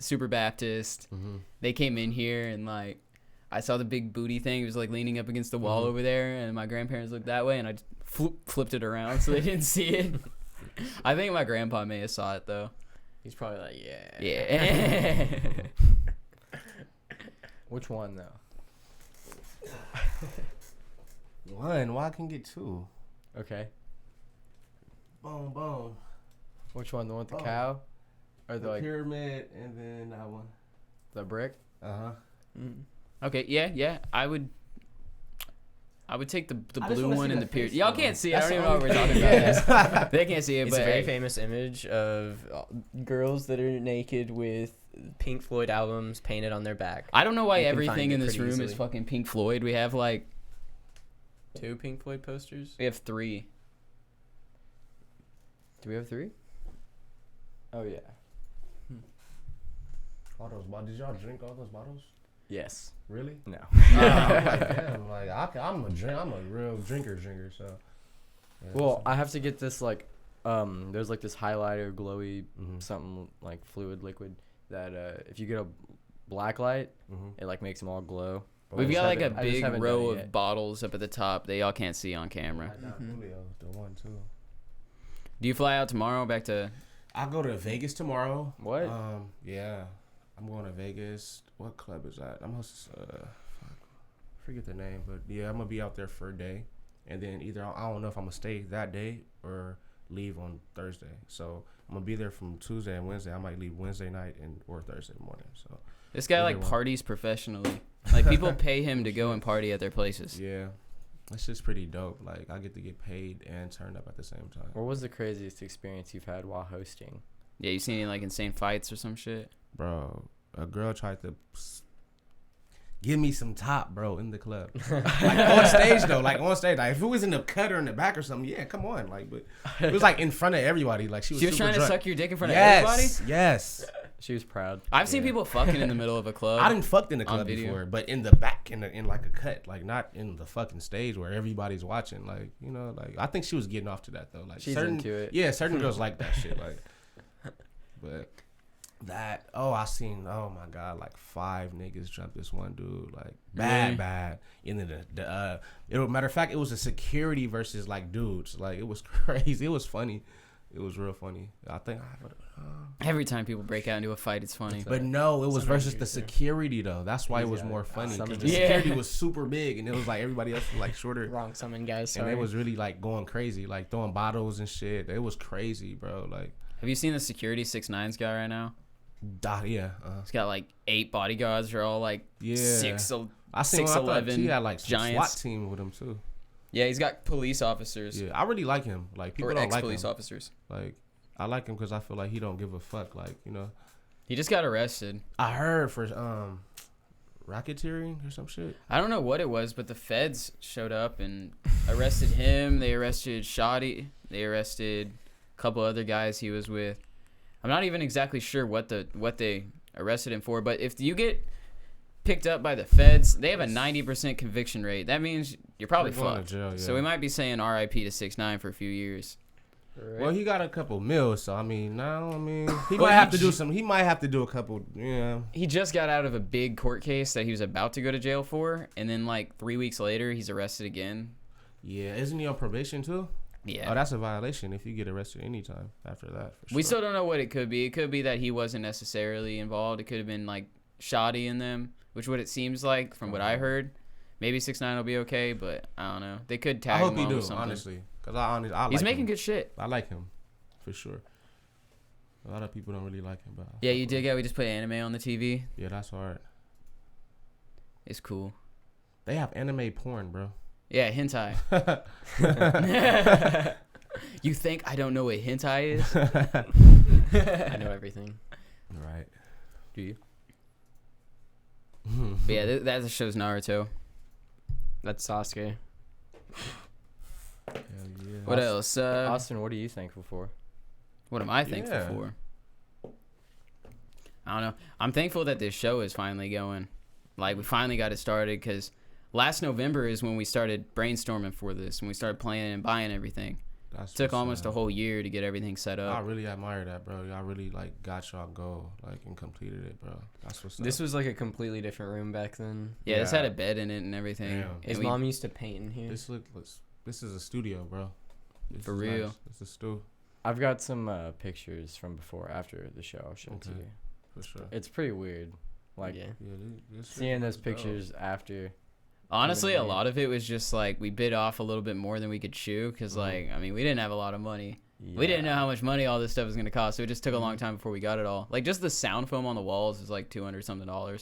super Baptist. Mm-hmm. They came in here and like I saw the big booty thing. It was like leaning up against the wall over there, and my grandparents looked that way, and I just flipped it around so they didn't see it. I think my grandpa may have saw it though. he's probably like, yeah. Yeah. Which one though? One. Why I can get two? Okay. Boom, boom. Which one? The one with the Oh. cow, or The the like pyramid, and then that one. the brick? Uh huh. Okay, yeah. I would take the I just blue wanna one see and the the period. face, Y'all though. can't see it. I That's don't even the know what we're only talking thing. about. They can't see it, It's but a very hey, famous image of girls that are naked with Pink Floyd albums painted on their back. I don't know why You can everything find in it this pretty room is easily. fucking Pink Floyd. We have like 2 Pink Floyd posters. we have 3. Do we have 3? Oh yeah. All those bottles. Did y'all drink all those bottles? Yes. Really? No. I'm like, damn, I'm a real drinker. So. Yeah, Well, I have to get this like, there's like this highlighter, glowy, Mhm. something like fluid liquid that if you get a black light, Mhm. it like makes them all glow. But We've I just got like a haven't- I just big haven't done row it of yet. bottles up at the top that y'all can't see on camera. Julio, the one too. Do you fly out tomorrow back to? I go to Vegas tomorrow. What? Yeah, I'm going to Vegas. What club is that? I'm forget the name, but yeah, I'm gonna be out there for a day, and then either I don't know if I'm gonna stay that day or leave on Thursday. So I'm gonna be there from Tuesday and Wednesday. I might leave Wednesday night or Thursday morning. So This guy Either like one. parties professionally. Like people pay him to go and party at their places. yeah, it's just pretty dope. Like I get to get paid and turn up at the same time. What was the craziest experience you've had while hosting? Yeah, you seen any like insane fights or some shit? Bro, a girl tried to give me some top, bro, in the club. Like on stage though, like on stage. Like if it was in the cut or in the back or something, yeah, come on. Like, but it was like in front of everybody. Like she was super trying drunk. to suck your dick in front of everybody. Yes. She was proud. I've seen Yeah. people fucking in the middle of a club. I didn't fucked in the On club video. before, but in the back, in like a cut, like not in the fucking stage where everybody's watching. Like, you know, like I think she was getting off to that though. Like She's certain, into it. Yeah, certain girls like that shit. Like, but that I seen. Oh my god, like 5 niggas jump this one dude. Like Really? bad. And then matter of fact, it was a security versus like dudes. Like it was crazy. It was funny. It was real funny. I think. Every time people break out into a fight, it's funny. But no, it was Some versus Nigerians the too. security though. That's why it was Yeah, more funny some because of the them. security Yeah. was super big and it was like everybody else was like shorter. Wrong summon, guys. And Sorry. they was really like going crazy, like throwing bottles and shit. It was crazy, bro. Like, Have you seen the security 6ix9ine guy right now? yeah, He's got like 8 bodyguards. They're all like yeah. 6. I seen one, I thought 6'11" he had like some giants. SWAT team with him too. Yeah, he's got police officers Yeah, I really like him. Like people or don't like ex-police him. officers. Like I like him because I feel like he don't give a fuck. Like you know, He just got arrested. I heard for racketeering or some shit. I don't know what it was, but the feds showed up and arrested him. They arrested Shoddy. They arrested a couple other guys he was with. I'm not even exactly sure what they arrested him for, but if you get picked up by the feds, they have a 90% conviction rate. That means you're probably You're going to fucked. jail, So yeah. we might be saying RIP to 6ix9ine for a few years. Right. Well, he got a couple mils, so I mean, he Well, might have he to do some. He might have to do a couple. Yeah, He just got out of a big court case that he was about to go to jail for, and then like 3 weeks later, he's arrested again. yeah. Isn't he on probation too? Yeah. Oh, that's a violation if you get arrested anytime after that. For sure. We still don't know what it could be. It could be that he wasn't necessarily involved. It could have been like Shoddy in them, which what it seems like from what I heard. Maybe 6ix9ine will be okay, but I don't know. They could I tag hope him he on do with something. honestly, because I He's like making him. good shit. I like him, for sure. A lot of people don't really like him, but I Yeah, fuck you with dig him. it? We just play anime on the TV. Yeah, that's hard. It's cool. They have anime porn, bro. Yeah, hentai. You think I don't know what hentai is? I know everything. Right. Do you? But yeah, that show's Naruto. That's Sasuke. Hell yeah. What else? Austin, what are you thankful for? What am I thankful Yeah. for? I don't know. I'm thankful that this show is finally going. Like, we finally got it started because last November is when we started brainstorming for this, and we started planning and buying everything. That's Took almost a whole year to get everything set up. I really admire that, bro. Y'all really like got y'all goal, like, and completed it, bro. That's what's up. This was like a completely different room back then. Yeah, this had a bed in it and everything. Damn. His mom used to paint in here. This is a studio, bro. This For is real. Nice. It's a stew. I've got some pictures from before, after the show. I'll show it to you. For sure. It's pretty weird. Like, yeah. This seeing those dope. pictures after. Honestly, a lot of it was just like we bit off a little bit more than we could chew because, like, I mean, we didn't have a lot of money. Yeah. We didn't know how much money all this stuff was going to cost, so it just took a long time before we got it all. Like, just the sound foam on the walls is like $200-something. Damn.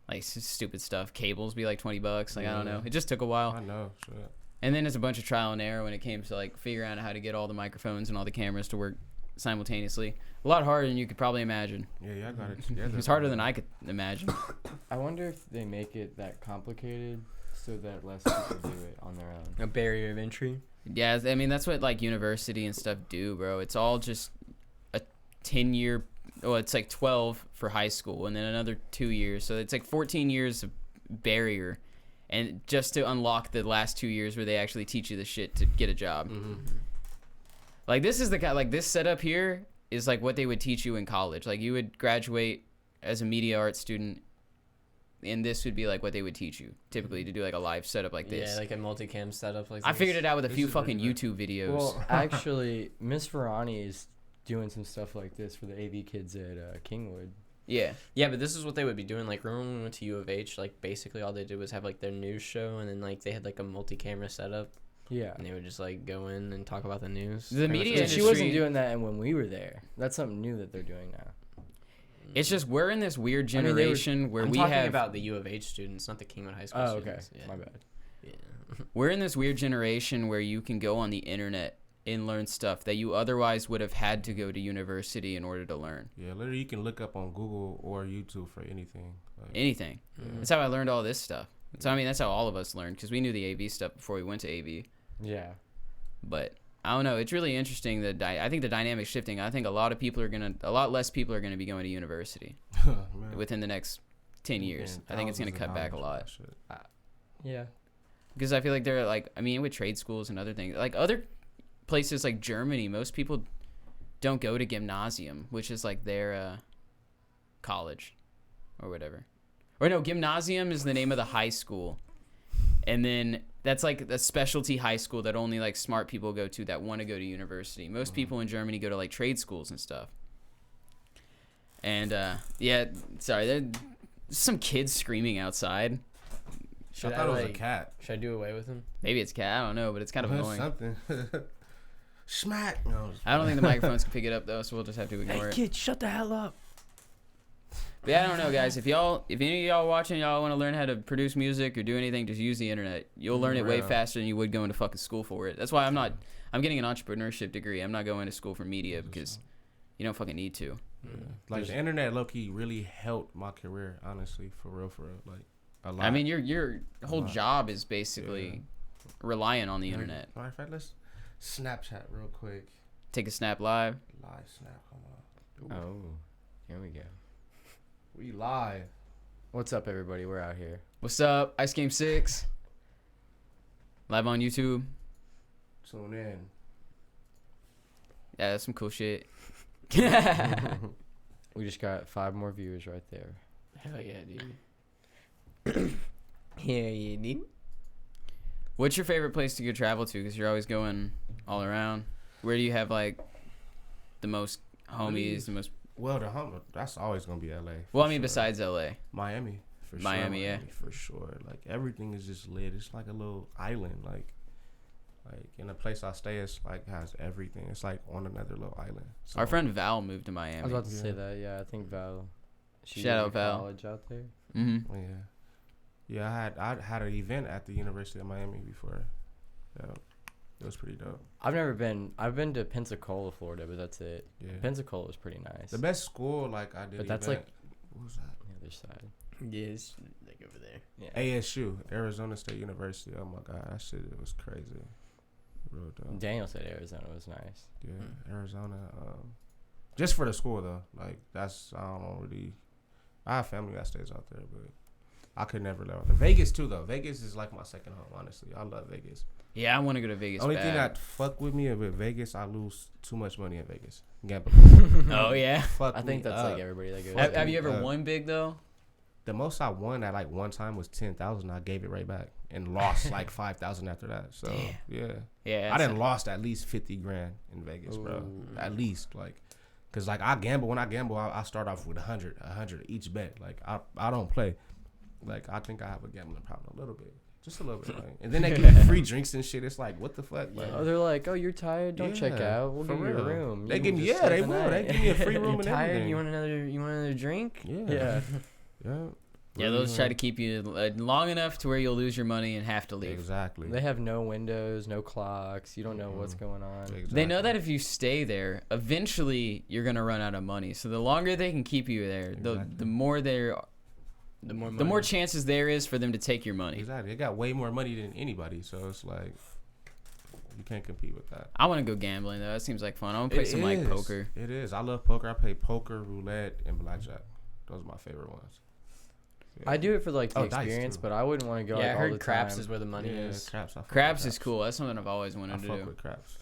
Like, stupid stuff. Cables be like $20. Like, I don't know. It just took a while. I know. Shit. And then it's a bunch of trial and error when it came to, like, figuring out how to get all the microphones and all the cameras to work simultaneously. A lot harder than you could probably imagine. Yeah, I got it together. It's harder than I could imagine. I wonder if they make it that complicated so that less people do it on their own. A barrier of entry. Yeah, I mean, that's what, like, university and stuff do, bro. It's all just a 10-year... Well, it's like 12 for high school and then another 2 years. So it's like 14 years of barrier. And just to unlock the last 2 years where they actually teach you the shit to get a job. Mm-hmm. Like, this is the kind... Like, this setup here is like what they would teach you in college. Like, you would graduate as a media arts student, and this would be like what they would teach you typically to do like a live setup like this. Yeah, like a multicam setup like this. I figured it out with a This few is fucking really YouTube videos. Well, actually, Miss Verani is doing some stuff like this for the AV kids at Kingwood. yeah. Yeah, but this is what they would be doing. Like, remember when we went to U of H? Like, basically all they did was have like their news show, and then like they had like a multi-camera setup, Yeah. and they would just like go in and talk about the news. The Pretty much media Yeah, what she they industry- wasn't doing that when we were there. That's something new that they're doing now. It's just we're in this weird I mean, they were- generation where I'm we talking have about the U of H students, not the Kingwood High School Oh, okay. students. Yeah. My bad. Yeah. we're in this weird generation where you can go on the internet and learn stuff that you otherwise would have had to go to university in order to learn. Yeah, literally, you can look up on Google or YouTube for anything. Like, Anything. That's how I learned all this stuff. So I mean, that's how all of us learned because we knew the AV stuff before we went to AV. Yeah. But I don't know. It's really interesting that I think the dynamic's shifting. I think a lot less people are gonna be going to university man. within the next 10 years. I think it's gonna cut back a lot Yeah. because I feel like they're like, I mean, with trade schools and other things, like other places like Germany, most people don't go to gymnasium, which is like their college or whatever. Or no, gymnasium is the name of the high school, and then that's like a specialty high school that only like smart people go to that want to go to university. Most people in Germany go to like trade schools and stuff. And yeah, sorry, there's some kids screaming outside. I thought it was a cat. Should I do away with him? Maybe it's cat, I don't know, but it's kind of annoying. Something. Smack. No, I don't think the microphones can pick it up though, so we'll just have to ignore it. Kid, shut the hell up. But yeah, I don't know, guys. If any of y'all watching, y'all want to learn how to produce music or do anything, just use the internet. You'll learn it way Yeah. faster than you would going to fucking school for it. That's why I'm getting an entrepreneurship degree. I'm not going to school for media because you don't fucking need to. Yeah. Like the internet, low-key, really helped my career. Honestly, for real. Like a lot. I mean, your whole lot. job is basically relying on the internet. Matter of fact, let's Snapchat real quick. Take a snap live. Live snap. Hold on. Oh, here we go. We live. What's up, everybody? We're out here. What's up? Ice Game 6. Live on YouTube. Tune in. Yeah, that's some cool shit. We just got 5 more viewers right there. Hell yeah, dude. Yeah, yeah, dude. What's your favorite place to go travel to? Because you're always going all around. Where do you have like the most homies, the most... Well, that's always gonna be LA. Well, I mean, besides LA. Miami, for sure. Miami, yeah. For sure. Like everything is just lit. It's like a little island. Like in the place I stay, it's like has everything. It's like on another little island. So, Our friend Val moved to I Miami. was about to say Yeah. that. Yeah, I think Val. She Shout was out in Val. college out there. Mm-hmm. Yeah, I had an event at the University of Miami before. Yeah, it was pretty dope. I've never been. I've been to Pensacola, Florida, but that's it. Yeah. Pensacola was pretty nice. The best school like I did. But that's event, what was that? the other side. Yeah, it's like over there. Yeah. ASU, Arizona State University. Oh my God, that shit was crazy. Real dope. Daniel said Arizona was nice. Yeah, Arizona. Just for the school though. Like that's I don't really. I have family that stays out there, but I could never live out there. Vegas too though. Vegas is like my second home. Honestly, I love Vegas. Yeah, I want to go to Vegas. Only bad. thing that fuck with me with Vegas, I lose too much money in Vegas. Gambling. Oh yeah. Fuck I think me that's up. like everybody that goes. Have you ever won big though? The most I won at like one time was 10,000. I gave it right back and lost like 5,000 after that. So yeah, Yeah. I done lost at least 50 grand in Vegas, bro. At least like, cause like I gamble. When I gamble, I start off with 100 each bet. Like I don't play. Like I think I have a gambling problem a little bit. Just a little bit, like. And then they give you free drinks and shit. It's like, what the fuck? Like, Oh, they're like, oh, you're tired? Don't check out. We'll for give you a real. room. They You give can me, just yeah, stay they the will. They night. give me a free room You're and tired? everything. You want another drink? Yeah. Yeah. Yeah, those try to keep you long enough to where you'll lose your money and have to leave. Exactly. They have no windows, no clocks. You don't know what's going on. Exactly. They know that if you stay there, eventually you're gonna run out of money. So the longer they can keep you there, the more the more chances there is for them to take your money. Exactly. They got way more money than anybody, so it's like you can't compete with that. I want to go gambling though. That seems like fun. I want to play some like poker. It is. I love poker. I play poker, roulette, and blackjack. Those are my favorite ones. Yeah. I do it for like the Oh, dice, experience, too. but I wouldn't want to go. Yeah, like, I all heard the craps time. is where the money is. Craps. I fuck with Craps is cool. That's something I've always I wanted to fuck do. with craps.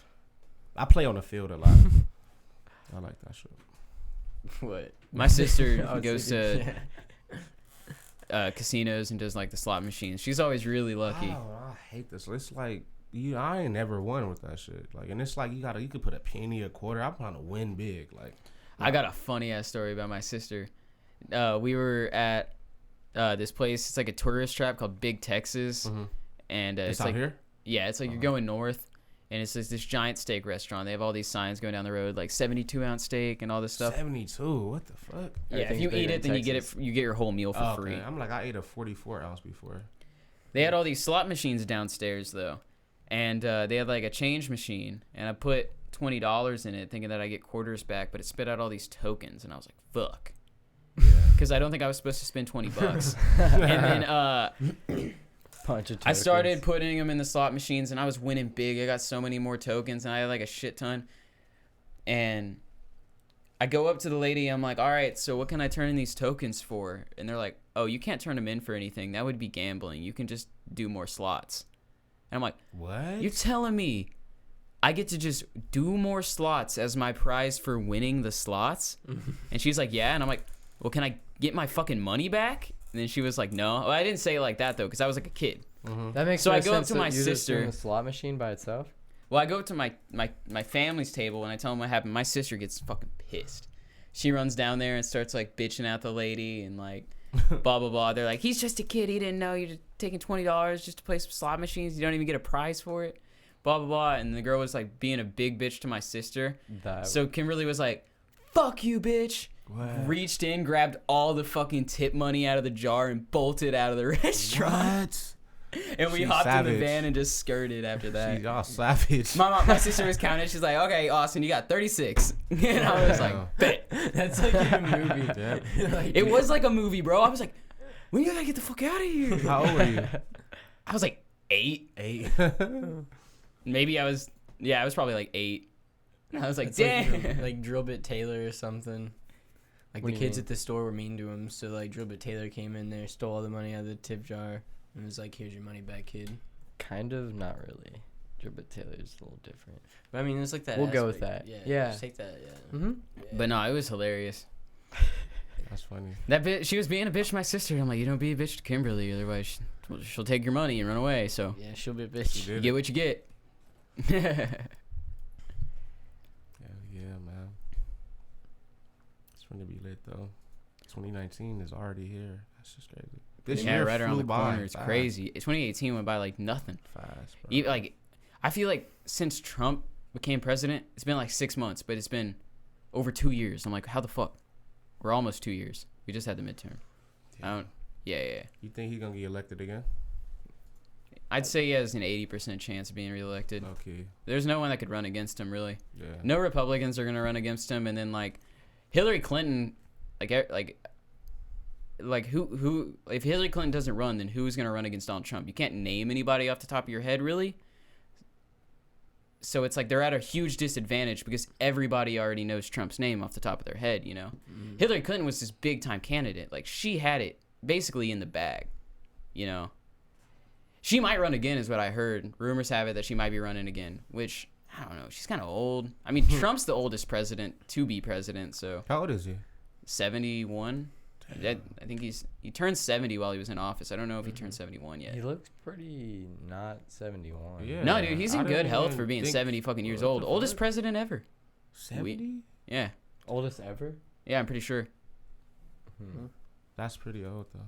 I play on the field a lot. I like that shit. What? My sister I was goes thinking- to casinos and does like the slot machines. She's always really lucky. Oh, I hate this. It's like I ain't never won with that shit. Like, and it's like you could put a penny, a quarter. I'm trying to win big. Like, I got a funny ass story about my sister. We were at this place. It's like a tourist trap called Big Texas, and it's like out here. yeah, it's like you're going north, and it's this giant steak restaurant. They have all these signs going down the road, like 72-ounce steak and all this stuff. 72. What the fuck? Yeah, if Everything's you eat bigger it, in then you get Texas. you get your whole meal for Oh, free. okay. I'm like, I ate a 44-ounce before. They had all these slot machines downstairs though, and they had like a change machine, and I put $20 in it, thinking that I get quarters back, but it spit out all these tokens, and I was like, fuck. Yeah. Because I don't think I was supposed to spend $20. And then Bunch of I started tokens. putting them in the slot machines, and I was winning big. I got so many more tokens, and I had like a shit ton. And I go up to the lady. I'm like, all right, so what can I turn in these tokens for? And they're like, oh, you can't turn them in for anything. That would be gambling. You can just do more slots. And I'm like, What? you're telling me I get to just do more slots as my prize for winning the slots? And she's like, yeah. And I'm like, well, can I get my fucking money back? And then she was like, no. Well, I didn't say it like that, though, because I was like a kid. That makes So no I go up sense to that my you're just doing sister. the slot machine by itself. Well, I go up to my family's table, and I tell them what happened. My sister gets fucking pissed. She runs down there and starts, like, bitching at the lady and, like, blah, blah, blah. They're like, he's just a kid. He didn't know. You're just taking $20 just to play some slot machines. You don't even get a prize for it. Blah, blah, blah. And the girl was, like, being a big bitch to my sister. So Kimberly was like, fuck you, bitch. What? Reached in, grabbed all the fucking tip money out of the jar, and bolted out of the restaurant. What? And we She's hopped in savage. the van and just skirted after that. She's all savage. My sister was counting. She's like, okay, Austin, you got 36. And I was like, bet. That's like in a movie. Yeah. Like, It was like a movie, bro. I was like, when you gotta get the fuck out of here? How old are you? I was like 8. 8. Maybe I was probably like 8. And I was like, it's damn. like Drill Bit Taylor or something. Like What the do you kids mean? at the store were mean to him, so like Drill Bit Taylor came in there, stole all the money out of the tip jar, and was like, "Here's your money back, kid." Kind of, not really. But Taylor's a little different. But I mean, it's like that. We'll go with aspect. that. Yeah. Yeah. Just take that. Yeah. Mm-hmm. But no, it was hilarious. That's funny. That bitch, she was being a bitch to my sister. I'm like, you don't be a bitch to Kimberly, otherwise she'll take your money and run away. So Yeah, she'll be a bitch. You you did get it. what you get. Hell yeah, man. It's gonna be lit though. 2019 is already here. That's just crazy. This Yeah, year right around flew the by corner. It's fast. crazy. 2018 went by like nothing. Fast, bro. Like, I feel like since Trump became president, it's been like 6 months, but it's been over 2 years. I'm like, how the fuck? We're almost 2 years. We just had the midterm. Yeah. You think he's gonna get elected again? I'd say he has an 80% chance of being reelected. Okay. There's no one that could run against him, really. Yeah. No Republicans are gonna run against him, and then like Hillary Clinton, like who if Hillary Clinton doesn't run, then who's gonna run against Donald Trump? You can't name anybody off the top of your head, really. so it's like they're at a huge disadvantage because everybody already knows Trump's name off the top of their head, you know? Hillary Clinton was this big time candidate. Like, she had it basically in the bag, you know? She might run again is what I heard. Rumors have it that she might be running again, which, I don't know. She's kind of old. I mean, Trump's the oldest president to be president, so. How old is he? 71. I think he turned 70 while he was in office. I don't know if he turned 71 yet. He looks pretty not 71. Yeah. No, dude, he's in I good didn't health even for being think- 70 fucking years What old. the Oldest fuck? president ever. 70? Yeah. Oldest ever? Yeah, I'm pretty sure. That's pretty old though.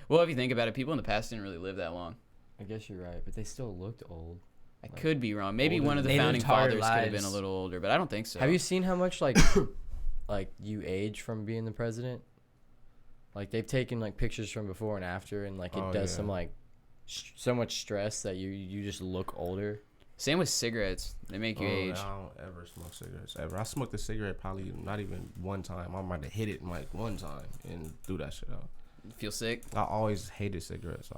Well, if you think about it, people in the past didn't really live that long. I guess you're right, but they still looked old. I could be wrong. Maybe older one of the than- They founding lived hard fathers could have been a lives. little older, but I don't think so. Have you seen how much like like you age from being the president? Like they've taken like pictures from before and after, and like it Oh, does yeah. some like so much stress that you just look older. Same with cigarettes. They make you age. I don't ever smoke cigarettes ever. I smoked a cigarette probably not even one time. I might have hit it like one time and threw that shit out. Feel sick? I always hated cigarettes.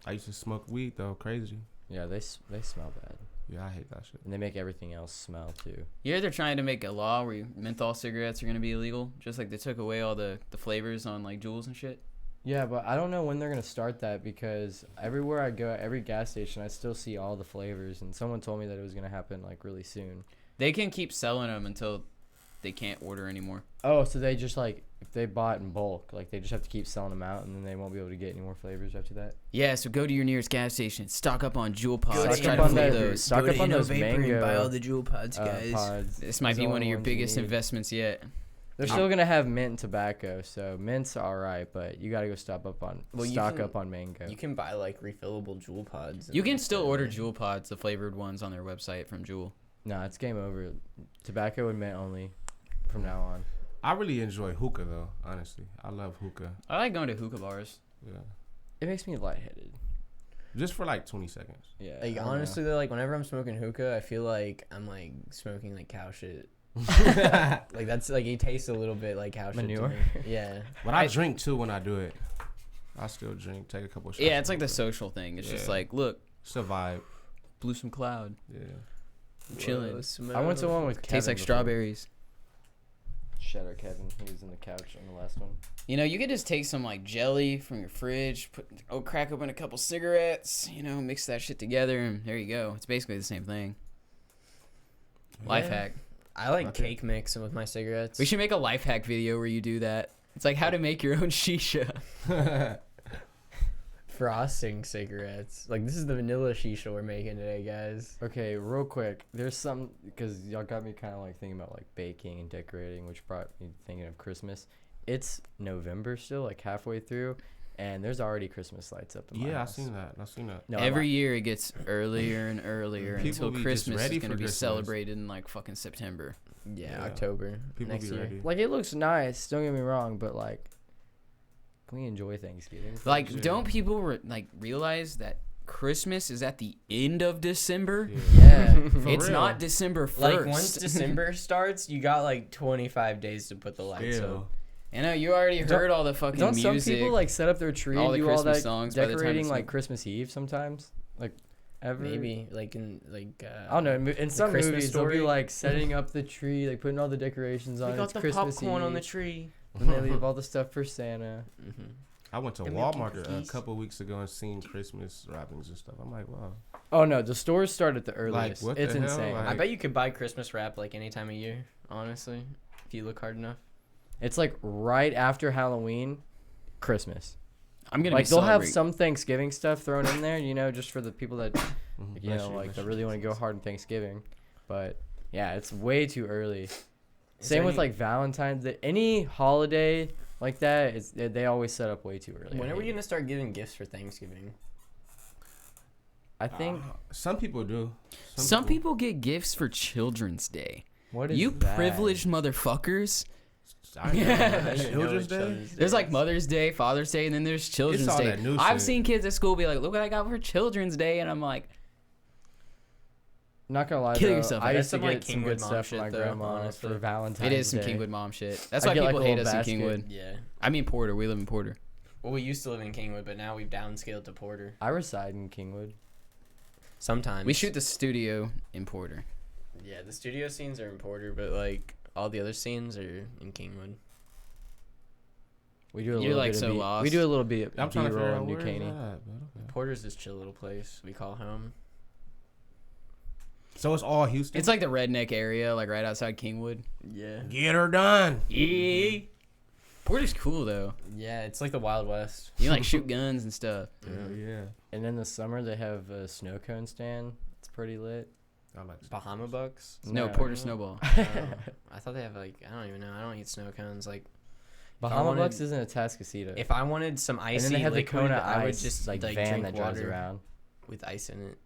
I used to smoke weed though, crazy. Yeah, they smell bad, Yeah, I hate that shit. and they make everything else smell too. You hear they're trying to make a law where menthol cigarettes are going to be illegal? Just like they took away all the flavors on like Juuls and shit. Yeah, but I don't know when they're gonna start that because everywhere I go, every gas station, I still see all the flavors, and someone told me that it was gonna happen like really soon. They can keep selling them until they can't order anymore. Oh, so they just like if they bought in bulk, like they just have to keep selling them out, and then they won't be able to get any more flavors after that. Yeah, so go to your nearest gas station, stock up on Juul Go pods, to try to on flip that- those. stock Go up to on those Innovapor and mango, buy all the Juul pods, guys. Pods. This might Those be are one the of your ones you biggest need. investments yet. They're still gonna have mint and tobacco, so mint's all right, but you gotta go stock up on mango. You can buy like refillable Juul pods. You and can still stuff. order Juul pods, the flavored ones, on their website from Juul. Nah, it's game over. Tobacco and mint only from now on. I really enjoy hookah though, honestly. I love hookah. I like going to hookah bars. Yeah. It makes me lightheaded. Just for like 20 seconds. Yeah. I Like don't honestly, though, like whenever I'm smoking hookah, I feel like I'm like smoking like cow shit. Like that's like it tastes a little bit like cow Manure? shit to me. Yeah. But I drink too when I do it. I still drink, take a couple shots. Yeah, it's like the social thing. It's just Yeah. like, look, It's a vibe. blew some cloud. Yeah. I'm chilling. Whoa, I went to one with Kevin. Tastes like before. strawberries. Shout out Kevin. He was in the couch on the last one. You know, you could just take some like jelly from your fridge, crack open a couple cigarettes, you know, mix that shit together, and there you go. It's basically the same thing. Life Yeah. hack. I like Okay. cake mix with my cigarettes. We should make a life hack video where you do that. It's like how to make your own shisha. frosting cigarettes. Like this is the vanilla shisha we're making today, guys. Okay, real quick. There's some because y'all got me kind of like thinking about like baking and decorating, which brought me thinking of Christmas. It's November still, like halfway through, and there's already Christmas lights up in my Yeah, I house. seen that. No, Every year it gets earlier and earlier People until be just Christmas ready is going for to be Christmas. celebrated in like fucking September. Yeah, Yeah. October People next be year. ready. like it looks nice. Don't get me wrong, but like, can we enjoy Thanksgiving? Like, Yeah. don't people realize that Christmas is at the end of December? Yeah. For It's real. not December 1st. Like once December starts, you got like 25 days to put the lights Still. up. I know you already heard all the fucking Don't music. some people like set up their tree all and the do all Christmas that songs by the time decorating it's like like- Christmas Eve sometimes? Like ever? Maybe like in like. I don't know. In some Christmas movies, they'll be Story? like setting up the tree, like putting all the decorations on. It's Christmas Eve, tree. and they leave all the stuff for Santa. Mm-hmm. I went to Give me a Walmart cake, a please. couple weeks ago and seen Christmas wrappings and stuff. I'm like, wow. Oh no, the stores start at the earliest. what It's the hell? insane. Like- I bet you could buy Christmas wrap like any time of year. Honestly, if you look hard enough. It's like right after Halloween, Christmas. I'm gonna Like be they'll have celebrating. some Thanksgiving stuff thrown in there, you know, just for the people that Mhm. you Bless know, like bless that you. really want to go hard on Thanksgiving. But yeah, it's way too early. Is Same there with any- like Valentine's Day. Any holiday like that, they always set up way too early. When I are we hate gonna start giving gifts for Thanksgiving? it. I think Some people do. Some people get gifts for Children's Day. what is You that? privileged motherfuckers. I didn't know Yeah. that. I didn't know Children's what Day. Children's There's like Mother's Day, Father's Day, and then there's Children's all Day. that new I've shit. seen kids at school be like, "Look what I got for Children's Day," and I'm like, Not gonna lie, Kill though, yourself. I That's used to some, like, get some Kingwood good mom stuff for shit, my though, grandma honestly. for Valentine's "It is some Day. Kingwood mom shit." That's I why get, like, people a hate little us in basket. Kingwood. Yeah. I mean Porter. We live in Porter. Well, we used to live in Kingwood, but now we've downscaled to Porter. I reside in Kingwood. Sometimes. We shoot the studio in Porter. Yeah, the studio scenes are in Porter, but like all the other scenes are in Kingwood. We do a You're little like bit so of lost. We do a little bit I'm of trying to figure B-roll out in New where is Caney. that, but okay. Porter's this chill little place we call home. So it's all Houston. It's like the redneck area, like right outside Kingwood. Yeah. Get her done. Yeah. Porter's cool though. Yeah, it's like the Wild West. You like shoot guns and stuff. Hell yeah. And in the summer, they have a snow cone stand. It's pretty lit. I like Bahama Bucks. No, No. Porter Snowball. I thought they have like I don't even know. I don't eat snow cones. Like Bahama wanted- Bucks isn't a Tascasita. if I wanted some and icy then they have the liquid, Kona I would Ice, just like van drink that drives water around. with ice in it.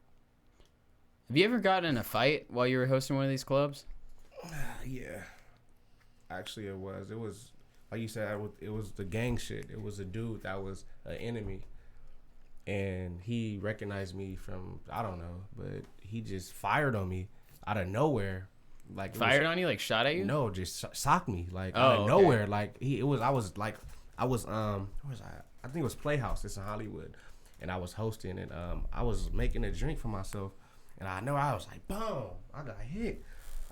Have you ever gotten in a fight while you were hosting one of these clubs? Yeah. Actually, it was. It was like you said. It was the gang shit. It was a dude that was an enemy, and he recognized me from I don't know, but he just fired on me out of nowhere. Like Fired on you, like shot at you? No, just socked me like Oh, out of okay. nowhere. Like I was where was I think it was Playhouse. It's in Hollywood, and I was hosting, and I was making a drink for myself, and I was like, boom, I got hit.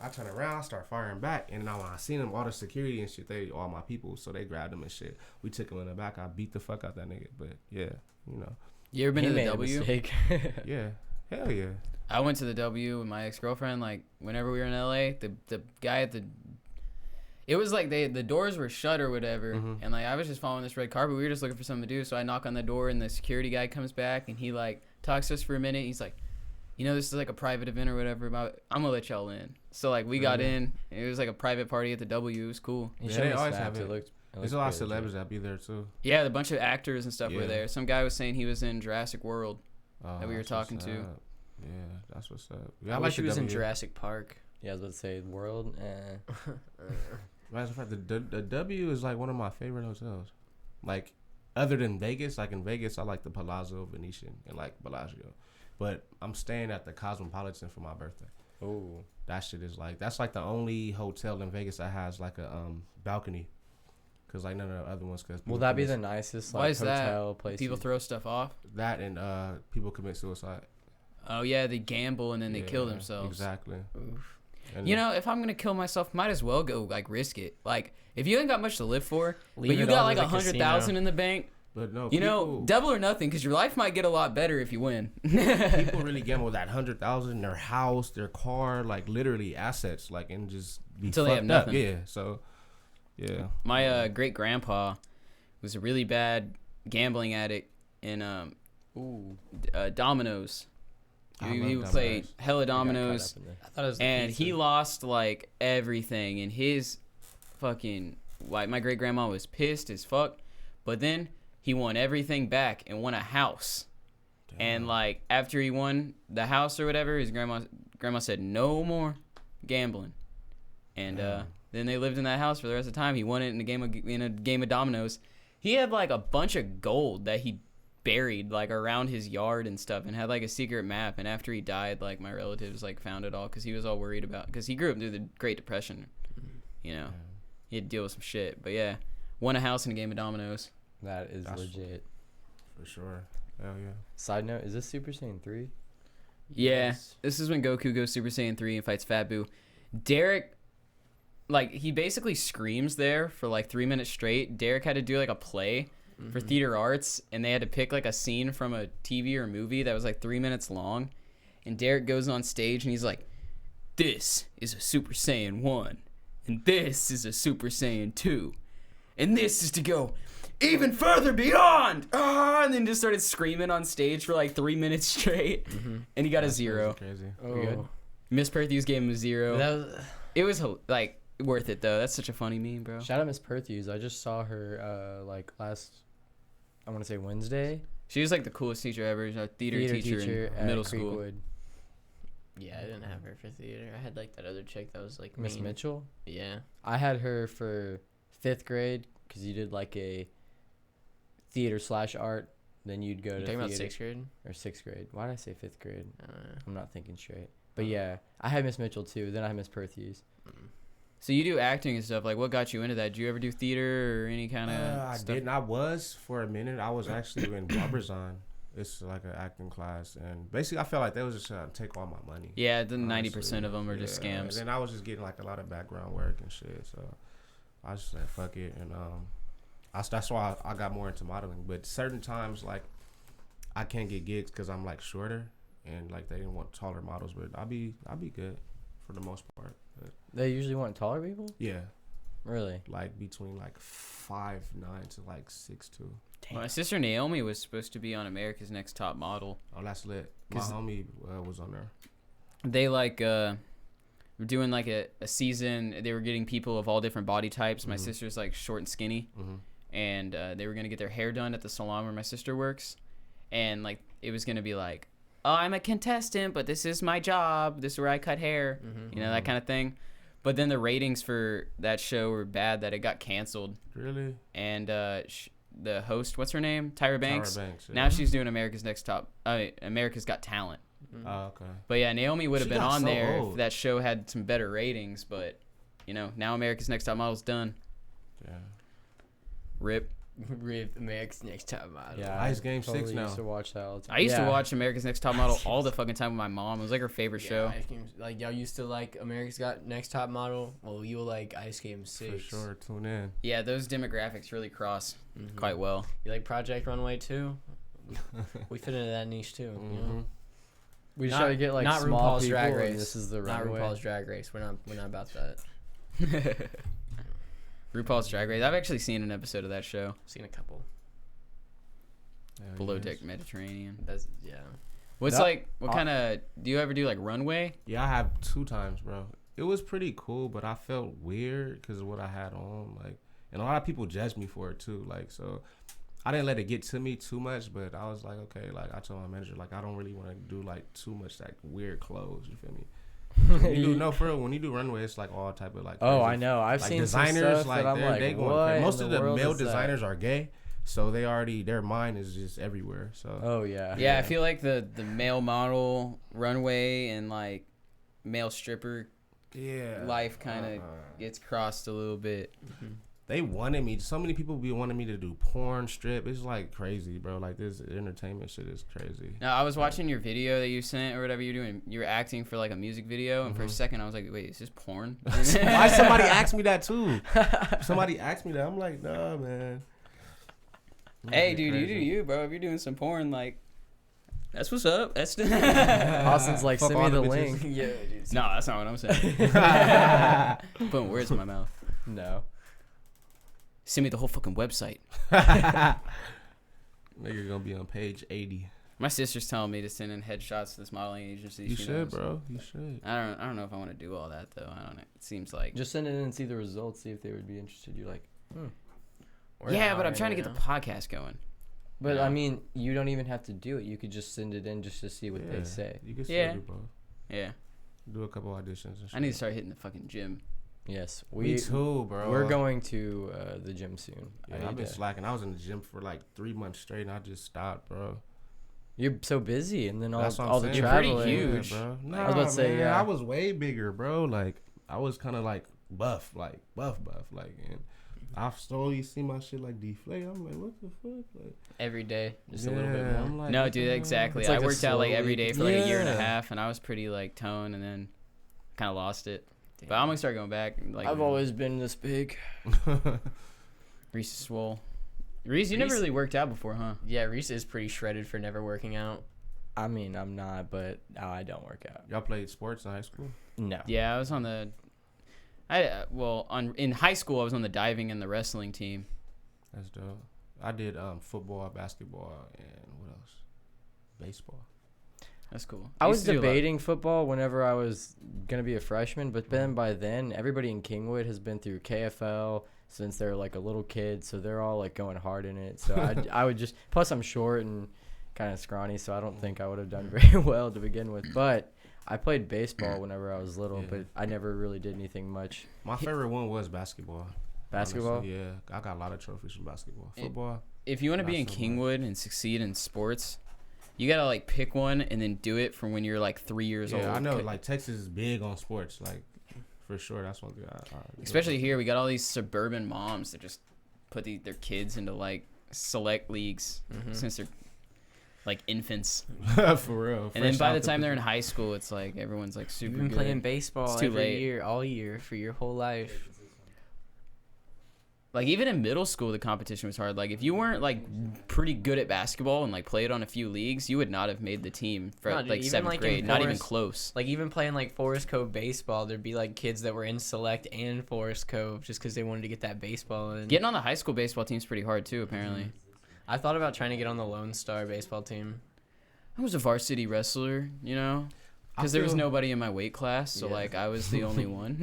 I turned around, start firing back, and now when I seen them, all the security and shit, they all my people, so they grabbed them and shit. We took him in the back. I beat the fuck out that nigga, but yeah, you know, You ever been He to the made a W? mistake. yeah, hell yeah. I went to the W with my ex-girlfriend, like, whenever we were in LA, the guy at it was like the doors were shut or whatever, and like I was just following this red carpet. We were just looking for something to do, so I knock on the door, and the security guy comes back, and he like talks to us for a minute. He's like, you know, this is like a private event or whatever, but I'm gonna let y'all in. So like we got in. It was like a private party at the W. It was cool. You Yeah, showed they me always snaps. have it. looked There's a lot of pretty legit. celebs that be there too. Yeah, a bunch of actors and stuff were Yeah. there. Some guy was saying he was in Jurassic World. Oh, That we were that's what's talking to. up. Yeah, that's what's up. Yeah, I like wish the he was in W. Jurassic Park. Yeah, I was about to say world. Matter of fact, the W is like one of my favorite hotels. Like, other than Vegas, like in Vegas, I like the Palazzo, Venetian, and like Bellagio. But I'm staying at the Cosmopolitan for my birthday. Oh, That shit is like, that's like the only hotel in Vegas that has like a balcony. Cause like none of the other ones. Cause will people that be commit- the nicest Why like is that? hotel place? People throw stuff off. that and people commit suicide. Oh yeah, they gamble and then they kill Yeah, themselves. Exactly. And You know, if I'm gonna kill myself, might as well go like risk it. Like if you ain't got much to live for, Leave but you it got all like to the 100,000 in the bank, but no, you know, people- double or nothing, because your life might get a lot better if you win. people really gamble with that 100,000, their house, their car, like literally assets, like and just be Until they have fucked up. nothing. Yeah, so yeah. My great grandpa was a really bad gambling addict in dominoes. I He love would play dominoes. hella I got caught dominoes. up in there. I thought it was the And pizza. he lost like everything, and his fucking like my great grandma was pissed as fuck, but then he won everything back and won a house. And like after he won the house or whatever, his grandma said no more gambling, and then they lived in that house for the rest of the time. He won it in a game of dominoes. He had like a bunch of gold that he buried like around his yard and stuff, and had like a secret map. And after he died, like my relatives like found it all because he was all worried about, because he grew up through the Great Depression, you know. He had to deal with some shit. But yeah, won a house in a game of dominoes. That is That's- legit. For sure. Hell yeah. Side note: is this Super Saiyan 3? Yeah, Yes. this is when Goku goes Super Saiyan 3 and fights Fat Boo. Derek, like, he basically screams there for like 3 minutes straight. Derek had to do like a play for theater arts, and they had to pick like a scene from a TV or movie that was like 3 minutes long. And Derek goes on stage and he's like, "This is a Super Saiyan 1, and this is a Super Saiyan 2, and this is to go even further beyond." And then just started screaming on stage for like 3 minutes straight, and he got a 0. Crazy. You good? Miss Perthews gave him a 0. That was, It was like worth it though. That's such a funny meme, bro. Shout out Miss Perthews. I just saw her like last, I want to say Wednesday. She was like the coolest teacher ever. She's a theater teacher in at middle school. Creekwood. yeah, I didn't have her for theater. I had like that other chick that was like Miss mean. Mitchell. Yeah. I had her for 5th grade because you did like a theater/art. Then you'd go You to talking about theater. 6th grade? Or 6th grade. Why did I say 5th grade? I don't know. I'm not thinking straight. But yeah, I had Miss Mitchell too. Then I had Miss Perthews. So you do acting and stuff. Like, what got you into that? Did you ever do theater or any kind of I stuff? didn't. I was for a minute. I was actually in Barbizon. It's like an acting class, and basically I felt like they was just trying to take all my money. Yeah, the 90% of them are just scams. And then I was just getting like a lot of background work and shit, so I just said fuck it, and that's why I got more into modeling. But certain times like I can't get gigs because I'm like shorter, and like they didn't want taller models, but I'll be good for the most part. But, They usually want taller people. yeah, Really? like between like 5'9" to like 6'2". My sister Naomi was supposed to be on America's Next Top Model. Oh, that's lit. My 'Cause- homie was on there. They like were doing like a season. They were getting people of all different body types. My sister's like short and skinny, and they were gonna get their hair done at the salon where my sister works, and like it was gonna be like, oh, I'm a contestant, but this is my job. This is where I cut hair, you know, that kind of thing. But then the ratings for that show were bad that it got canceled. Really? And the host, what's her name? Tyra Banks. Tyra Banks. Yeah. Now she's doing America's Got Talent. Oh, okay. But yeah, Naomi would have She been got on so there old. if that show had some better ratings. But you know, now America's Next Top Model's done. Yeah. Rip. Rip America's Next Top Model. Yeah. Ice Game 6 totally now. used to watch that all the time. I used to Yeah. watch America's Next Top Model all the fucking time with my mom. It was like her favorite show. Ice Games, like y'all used to like America's Got Next Top Model. Well, you'll like Ice Game 6. For sure. Tune in. Yeah, those demographics really cross quite well. You like Project Runway too? We fit into that niche too. You know? We just Not- try to get like not small RuPaul's people, Drag and Race. this is the Not runway. RuPaul's Drag Race. We're not about that. RuPaul's Drag Race. I've actually seen an episode of that show. Seen a couple. Hell Below yes. Deck Mediterranean. That's yeah. What's That- like? What kind of? Do you ever do like runway? Yeah, I have 2 times, bro. It was pretty cool, but I felt weird because of what I had on. Like, and a lot of people judged me for it too. Like, so I didn't let it get to me too much, but I was like, okay, like I told my manager, like I don't really want to do like too much like weird clothes. You feel me? When you do, no, for real, when you do runway, it's like all type of like. Oh, crazy- I know. I've like seen designers, some stuff like that I'm like, they going what crazy. Most in of the the world male is that? designers are gay, so they already their mind is just everywhere. So Oh yeah. Yeah, I feel like the male model runway and like male stripper yeah, life kind of gets crossed a little bit. They wanted me. So many people be wanting me to do porn strip. It's like crazy, bro. Like this entertainment shit is crazy. Now I was watching your video that you sent or whatever you're doing. You were acting for like a music video, and for a second I was like, "Wait, is this porn?" Why somebody asked me that too? Somebody asked me that. I'm like, nah, man. Hey, dude, you do you, bro. If you're doing some porn, like, that's what's up. That's Austin's like, Fuck send me all the the link. Yeah, dude. No, that's not what I'm saying. Putting words in my mouth. No. Send me the whole fucking website. Nigga gonna be on page 80. My sister's telling me to send in headshots to this modeling agency. You she should, knows. bro. You should. I don't know if I want to do all that though. I don't know. It seems like Just send it in and see the results. See if they would be interested. You're like, We're yeah, not but I'm right trying to now. get the podcast going. but Yeah. I mean, you don't even have to do it. You could just send it in just to see what they say. You can still Yeah. do both. Yeah, Do a couple auditions and shit. I need to start hitting the fucking gym. Yes, Me too, bro. We're going to the gym soon. Yeah, I I've need been to- slacking. I was in the gym for like 3 months straight, and I just stopped, bro. You're so busy, and then all, That's what I'm all the saying. You're pretty traveling. huge. bro. Nah, I was about to say, man, yeah. I was way bigger, bro. Like I was kind of like buff, like buff, like, and I slowly see my shit like deflate. I'm like, what the fuck? Like, every day, just a little bit more. I'm like, No, what dude, the hell? exactly. It's like I a worked out like slowly- every day for like a year and a Yeah. half, and I was pretty like toned, and then kind of lost it. But I'm gonna start going back. Like I've always been this big. Reese is swole. Reese, you never Reese- really worked out before, huh? Yeah, Reese is pretty shredded for never working out. I mean, I'm not, but I don't work out. Y'all played sports in high school? No. Yeah, I was on the. In high school I was on the diving and the wrestling team. That's dope. I did football, basketball, and what else? Baseball. That's cool. I was used to do a lot. debating football whenever I was gonna be a freshman, but then by then everybody in Kingwood has been through KFL since they're like a little kid, so they're all like going hard in it. So I would just. Plus, I'm short and kind of scrawny, so I don't think I would have done very well to begin with. But I played baseball whenever I was little, Yeah. but I never really did anything much. My favorite one was basketball. Basketball. Honestly, yeah, I got a lot of trophies from basketball. It- Football. If you want to be in Not so much. Kingwood and succeed in sports, you gotta like pick one and then do it from when you're like 3 years old. Yeah, I know. Like Texas is big on sports. Like for sure, that's one thing. Especially here, we got all these suburban moms that just put their kids into like select leagues since they're. like infants. For real. And then Fresh by out the time they're in high school, it's like everyone's like super You've been good. playing baseball It's too every late. year, all year, for your whole life. Like even in middle school, the competition was hard. Like if you weren't like pretty good at basketball and like played on a few leagues, you would not have made the team for No, dude, like even, 7th like, in grade. Not even Forest- close. Like even playing like Forest Cove baseball, there'd be like kids that were in select and Forest Cove just because they wanted to get that baseball in. Getting on the high school baseball team's pretty hard too, apparently. I thought about trying to get on the Lone Star baseball team. I was a varsity wrestler, you know, because there was nobody in my weight class, so Yeah. like I was the only one.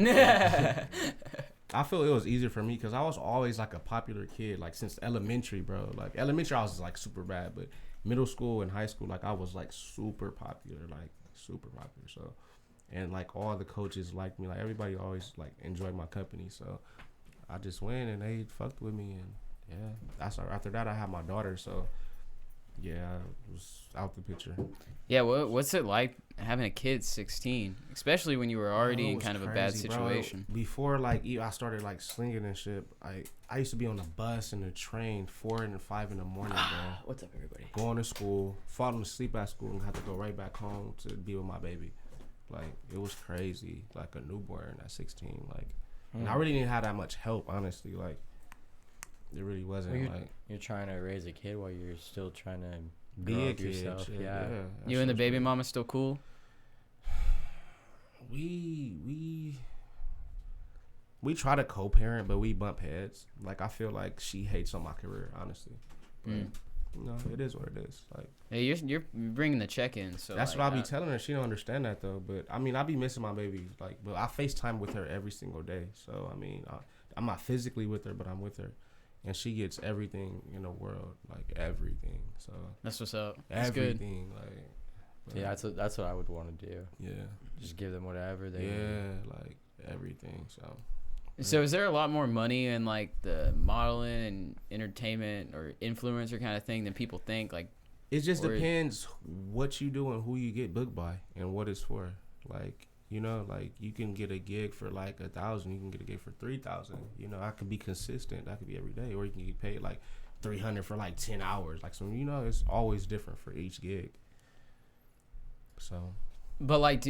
I feel it was easier for me because I was always like a popular kid, like since elementary, bro. Like elementary, I was like super bad, but middle school and high school, like I was like super popular, like super popular. So, and like all the coaches liked me, like everybody always like enjoyed my company. So, I just went and they fucked with me, and yeah, that's after that I had my daughter. So, yeah, it was out the picture. Yeah, what's it like having a kid 16, especially when you were already Bro, it in was kind of a bad crazy, bro. situation? Before like I started like slinging and shit, I used to be on the bus and the train 4 and 5 in the morning, bro. What's up, everybody? Going to school, falling asleep at school, and have to go right back home to be with my baby. Like it was crazy, like a newborn at 16. Like, and I really didn't have that much help, honestly. Like, it really wasn't like You're trying to raise a kid while you're still trying to be grow a up kid. yourself. Shit, Yeah. that You and the shit's baby crazy. mama still cool? We try to co-parent, but we bump heads. Like I feel like she hates on my career, honestly. But you know, it is what it is. Like Hey, you're bringing the check in, so that's like, what I be telling her. She don't understand that though. But I mean, I be missing my baby. Like, but I FaceTime with her every single day. So I mean, I'm not physically with her, but I'm with her, and she gets everything in the world, like everything. So That's what's up. That's good. everything, like. But, Yeah, that's what I would want to do. yeah, Just give them whatever they like everything. So. So is there a lot more money in like the modeling and entertainment or influencer kind of thing than people think? Like, It just Or- depends what you do and who you get booked by and what it's for. Like, you know, like you can get a gig for like 1,000, you can get a gig for 3,000. You know, I could be consistent. That could be every day, or you can get paid like 300 for like 10 hours. Like, so you know, it's always different for each gig. So, but like,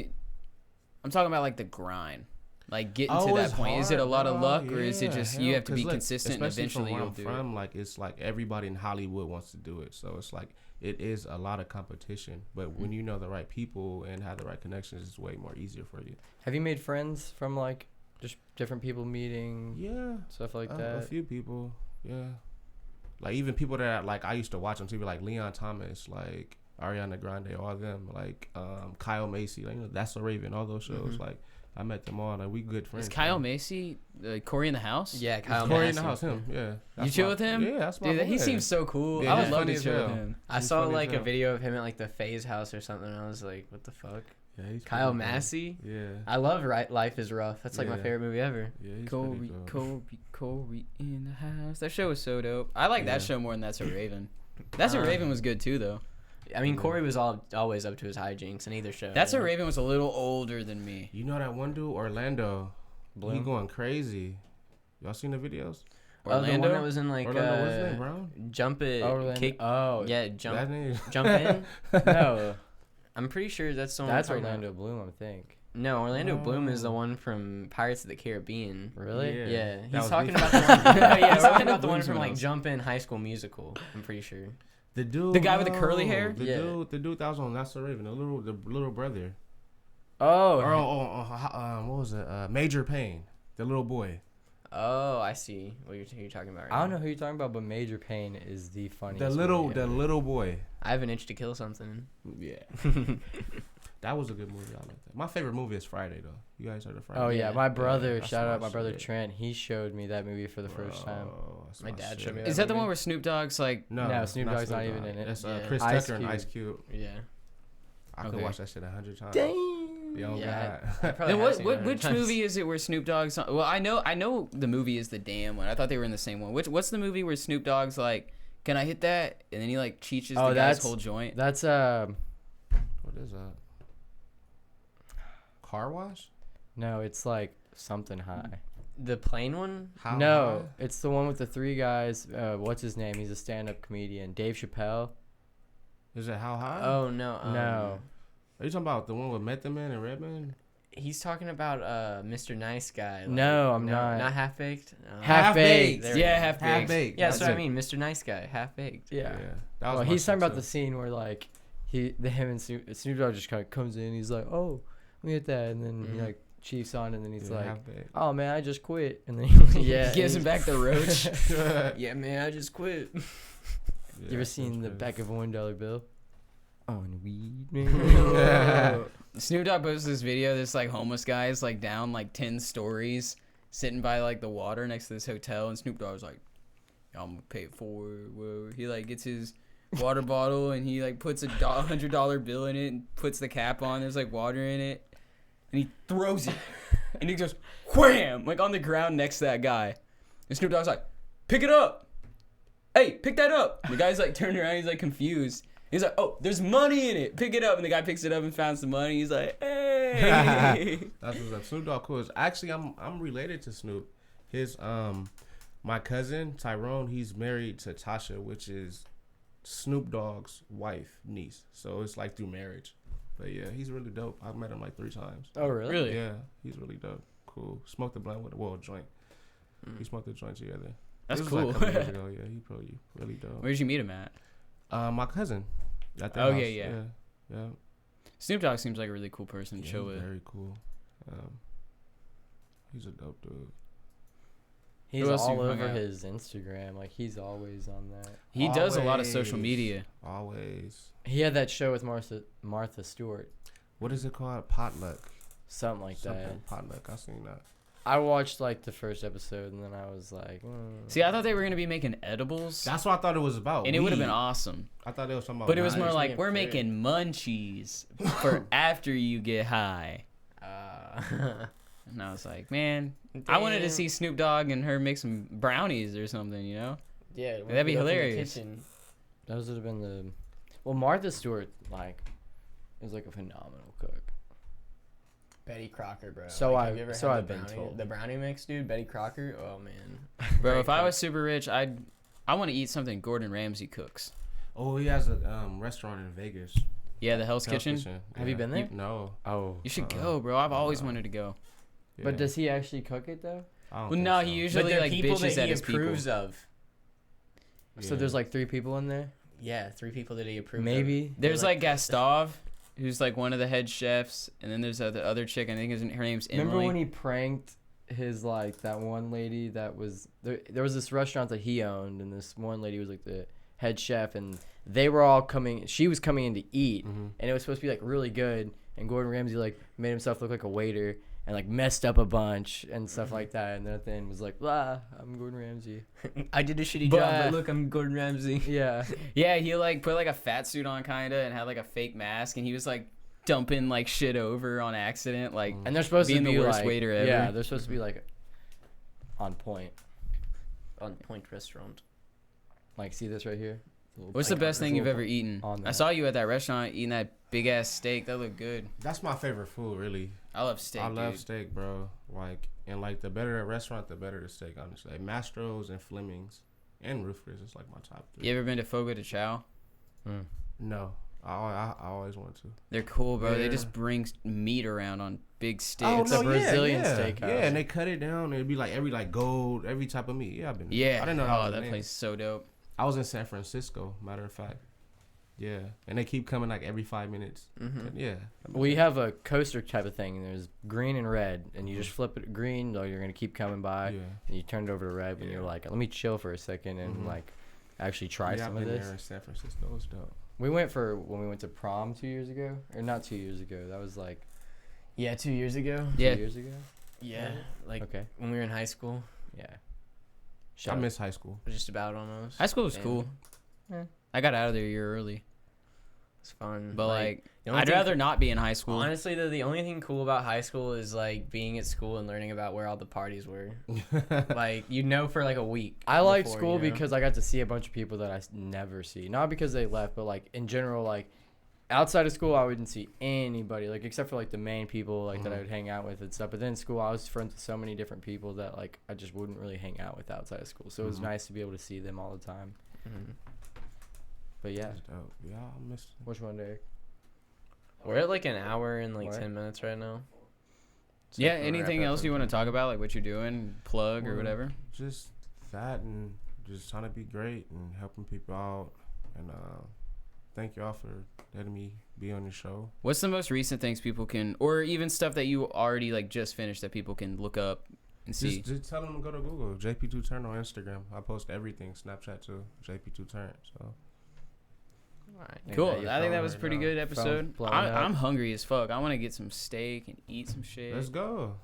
I'm talking about like the grind, like getting to that it's point. Is it a hard, lot of bro. luck, or is it Yeah, just you hell, have to 'cause be look, consistent and especially eventually from where you'll I'm do from, like it's like everybody in Hollywood wants to do it. So it's like it is a lot of competition. But when you know the right people and have the right connections, it's way more easier for you. Have you made friends from like just different people meeting, Yeah. stuff like A that? few people, yeah. Like even people that like I used to watch on TV, like Leon Thomas, like Ariana Grande, all of them, like Kyle Macy, like you know, That's So Raven, all those shows. Like I met them all, like we good friends. Is Kyle man. Macy, Corey in the House? Yeah, It's Kyle Corey in the Massey. house, him, yeah. You That's chill my- with him? Yeah, that's my Dude, he boy. seems so cool. Yeah, I would he's love funny to as chill with hell. him. I He's saw funny as like a hell. video of him at like the FaZe house or something, and I was like, what the fuck? Yeah, he's Kyle pretty cool. Massey? Yeah. I love Life is Rough. That's like my Yeah. favorite movie ever. Yeah, he's Corey, pretty cool. Corey in the house. That show was so dope. I like Yeah. that show more than That's a Raven. That's a Raven was good too, though. I mean, Yeah. Corey was always up to his hijinks in either show. That's a you know? Raven was a little older than me. You know that one dude, Orlando? He Bloom? going crazy. Y'all seen the videos? Oh, the one Orlando? that was in like Orlando, what's his name, Brown? Jump It, Orlando. Kick. Oh, Yeah, That jump, name? jump in. no, I'm pretty sure that's the one. that's we're talking Orlando Bloom, I think. about. No, Orlando Bloom is the Oh. one from Pirates of the Caribbean. Really? Yeah, That he's was talking before- about the one. Yeah, He's talking Orlando about the one Bloom's from one like else. Jump In High School Musical. I'm pretty sure. The dude. The guy with the curly hair? The Yeah. dude that was on That's So Raven. The little brother. Oh, What was it? Major Payne. The little boy. Oh, I see what you're talking about. Right I don't now. know who you're talking about, but Major Payne is the funniest. The little movie ever. boy. I have an itch to kill something. Yeah. That was a good movie. I like that. My favorite movie is Friday though. You guys heard of Friday? Oh yeah, Yeah. my brother. that's shout my out my brother shit. Trent. He showed me that movie for the first time. Bro, that's My dad shit. showed me Is that the movie? one where Snoop Dogg's like? No, Snoop Dogg's not even in it. That's Yeah. Chris Ice Tucker and Cube. Ice Cube. Yeah. I could Okay. watch that shit 100 times. Dang. Yo, Yeah, God. Probably Then have seen it which 100 times. movie is it where Snoop Dogg's on? Well, I know the movie is the damn one. I thought they were in the same one. What's the movie where Snoop Dogg's like, "Can I hit that?" and then he like cheeches Oh, the guy's that's- whole joint. That's What is that? Car wash? no, it's like something high. The plain one? How No, high? it's the one with the three guys. What's his name? He's a stand-up comedian. Dave Chappelle. Is it How High? Oh no. No. Are you talking about the one with Method Man and Redman? He's talking about Mr. Nice Guy. Like, No, I'm not. Not Half Baked. Half-Baked. There we Yeah, go. Half Half Baked. Baked. Yeah, that's what I mean. Mr. Nice Guy, Half Baked. Yeah. That was Well, my he's talking shit, about too. the scene where like him and Snoop Dogg just kind of comes in. He's like, "Oh, let me get that," and then he like chiefs on, and then he's like, Half Baked. "Oh man, I just quit," and then he Yeah, gives him back the roach. Yeah, man, I just quit. Yeah, You ever that's seen the crazy. back of a $1 bill? On weed, Yeah. Snoop Dogg posted this video. This like homeless guy is like down like 10 stories, sitting by like the water next to this hotel, and Snoop Dogg's like, "I'm gonna pay it forward." Whatever. He like gets his water bottle and he like puts $100 bill in it and puts the cap on. There's like water in it, and he throws it, and he goes wham like on the ground next to that guy. And Snoop Dogg's like, "Pick it up. Hey, pick that up." And the guy's like turned around. He's like confused. He's like, "Oh, there's money in it. Pick it up." And the guy picks it up and found some money. He's like, "Hey." That's what's up. Snoop Dogg cool. Actually, I'm related to Snoop. His my cousin Tyrone, he's married to Tasha, which is Snoop Dogg's wife, niece. So it's like through marriage. But yeah, he's really dope. I've met him like 3 times. Oh really? Really? Yeah, he's really dope. Cool. Smoked a blunt with a joint. We smoked a joint together. That's This was, cool. like, a couple years ago. Yeah, he probably really dope. Where'd you meet him at? My cousin. At their Oh, house. yeah. Yeah. Snoop Dogg seems like a really cool person to Yeah, chill he's with. very cool. He's a dope dude. He's Who else all you hung over out? his Instagram. Like he's always on that. He does a lot of social Always. media. Always. He had that show with Martha Stewart, What is it called? Potluck. something like that. Something potluck. I seen that. I watched like the first episode and then I was like, See, I thought they were gonna be making edibles, That's what I thought it was about. and it would have been weed. awesome. I thought it was something about. But it was knives. more like making we're fruit. making munchies for after you get high. And I was like, man, I wanted to Damn. see Snoop Dogg and her make some brownies or something, you know? Yeah, That'd be whip it up in the hilarious. kitchen. those would have been the. Well, Martha Stewart like is like a phenomenal cook. Betty Crocker, bro. So have I've- you ever so had I've the been brownie, told. the brownie mix, dude? Betty Crocker. Oh man. Bro, Great if I cook. was super rich, I want to eat something Gordon Ramsay cooks. Oh, he has a restaurant in Vegas. Yeah, the Hell's Hell's Kitchen. Have you been there? No. Oh. You should go, bro. I've always Uh-uh. wanted to go. But Yeah. does he actually cook it though? I don't Well, think no, so. he But usually they're like people bitches that at he his people. approves of. So Yeah. there's like 3 people in there. Yeah, 3 people that he approves. Maybe. There's They're like Gustav, who's like one of the head chefs, and then there's the other chick. I think her name's Emily. Remember when he pranked his like that one lady that was there? There was this restaurant that he owned, and this one lady was like the head chef, and they were all coming. She was coming in to eat, Mhm. and it was supposed to be like really good. And Gordon Ramsay like made himself look like a waiter and like messed up a bunch and stuff like that. And then at the end was like, "Blah, I'm Gordon Ramsay." I did a shitty But- job, but look, I'm Gordon Ramsay. Yeah. Yeah, he like put like a fat suit on kinda and had like a fake mask, and he was like dumping like shit over on accident. Like, And they're supposed Being to the be worst like, waiter ever. Yeah, they're supposed to be like on point. On Point Restaurant. Like, see this right here? Little what's the like, best thing little you've ever eaten? on I that. saw you at that restaurant eating that big ass steak. That looked good. That's my favorite food, really. I love steak. I love dude. steak, bro. Like, and like the better the restaurant, the better the steak. Honestly, like Mastro's and Fleming's and Roof Chris is like my top 3. You ever been to Fogo de Chao? No, I always want to. They're cool, bro. They Yeah. just bring meat around on big sticks. It's a Brazilian yeah. steakhouse. Yeah, and they cut it down. And it'd be like every like gold, every type of meat. Yeah, I've been. Yeah. I didn't know Oh, that was the that name. place is so dope. I was in San Francisco, matter of fact. Yeah, and they keep coming like every 5 minutes. Mm-hmm. Yeah. We have a coaster type of thing. There's green and red, and you just flip it green, or you're gonna keep coming by, Yeah. and you turn it over to red when Yeah. you're like, let me chill for a second and Mhm. like actually try Yeah, some I've of been this. there in San Francisco. It's dope. We went for when we went to prom 2 years ago, or not 2 years ago. That was like Yeah, 2 years ago. 'Yeah. 2 years ago. Yeah, like Okay. when we were in high school, Yeah. I Shout miss high school. just about almost. High school was Damn. cool. Yeah. I got out of there a year early. It's fun. But like, the only I'd thing- rather not be in high school. Honestly, though, the only thing cool about high school is like being at school and learning about where all the parties were. Like you know for like a week. I like before, school you know? because I got to see a bunch of people that I never see. Not because they left, but like in general, like outside of school, I wouldn't see anybody, like except for like the main people like that I Mhm. would hang out with and stuff. But then in school, I was friends with so many different people that like I just wouldn't really hang out with outside of school. So it was Mhm. nice to be able to see them all the time. Mhm. But yeah, That's dope. Yeah, I missed it. which one, Derek? We're at like an hour and like What? 10 minutes right now. So Yeah. if we Anything wrap up else you want to talk about, like what you're doing, plug or Well, whatever? Just that and just trying to be great and helping people out. And thank y'all for letting me be on the show. What's the most recent things people can, or even stuff that you already like just finished that people can look up and see? Just tell them to go to Google. JP2TURNT on Instagram. I post everything. Snapchat too. JP2TURNT. So Cool. Yeah, your I think that phone was a right pretty now. good Phone episode. blowing up. I'm hungry as fuck. I want to get some steak and eat some shit. let's go.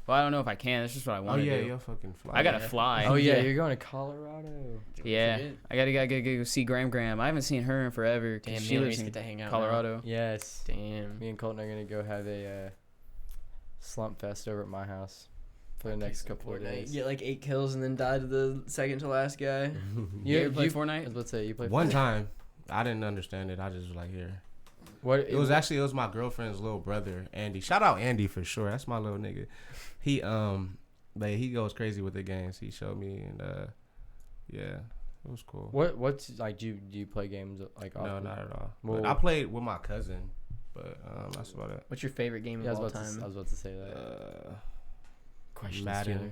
Well, I don't know if I can. That's just what I Oh want to yeah, do. you're fucking fly. I gotta Yeah. fly. Oh yeah, yeah. you're going to Colorado. Yeah. Forget. I gotta go see Graham. I haven't seen her in forever. 'Cause Damn, she man, we lives just in get to hang out now. Colorado. Yes. Damn. Me and Colton are gonna go have a slump fest over at my house for the next couple of days. Get like 8 kills and then die to the second to last guy. You ever play I Fortnite? was about to say you play One Fortnite? time, I didn't understand it. I just was like, here. What It was my girlfriend's little brother, Andy. Shout out Andy for sure. That's my little nigga. He but he goes crazy with the games. He showed me and yeah, it was cool. What's like? Do you play games like? No, often? not at all. Well- But I played with my cousin, but that's about it. What's your favorite game Yeah, of I all was, time? I was about to say that. Question Madden. stealer.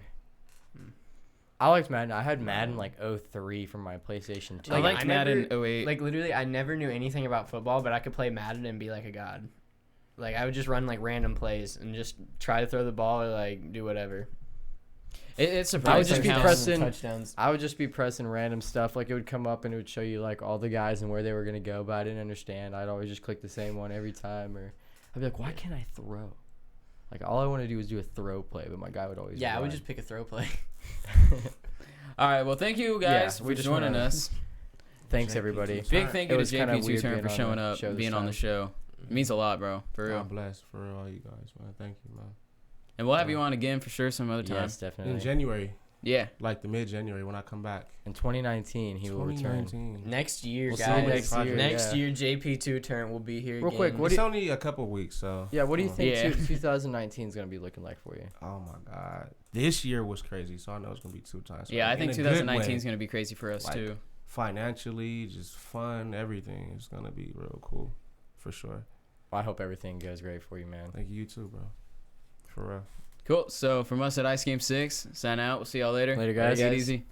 I liked Madden. I had Madden like 03 from my PlayStation 2. I Like, liked I Madden never- 08. Like literally, I never knew anything about football, but I could play Madden and be like a god. Like I would just run like random plays and just try to throw the ball or like do whatever. It's I would surprising just be how pressing- touchdowns. I would just be pressing random stuff. Like it would come up and it would show you like all the guys and where they were gonna go, but I didn't understand. I'd always just click the same one every time, or I'd be like, why can't I throw? Like all I want to do is do a throw play, but my guy would always. Yeah, I would run. just pick a throw play. All right. Well, thank you guys Yeah, for we just joining wanna- us. Thanks JP2 everybody. Turnt. Big thank It you to was kinda JP2 weird Turn being for on showing the up, show this being on the time. show. It means a lot, bro. For real. God bless for all you guys, man. Thank you, man. And we'll have you on again for sure some other time. Yes, definitely. In January, Yeah. like the mid-January when I come back. In 2019, he will return. 2019. Next year, We'll see guys. you next year. Next yeah. year, JP2TURNT will be here Real again. quick, what It's do you- only a couple weeks, so. Yeah, what do you think Yeah. 2019 is gonna be looking like for you? Oh my God, this year was crazy, so I know it's gonna be 2 times. Yeah, I in think a good 2019 way. is going to be crazy for us Like, too. Financially, just fun, everything is gonna be real cool, for sure. I hope everything goes great for you, man. Thank you too, bro. For real. Cool. So from us at Ice Game 6, sign out. We'll see y'all later. Later, guys. Take it easy.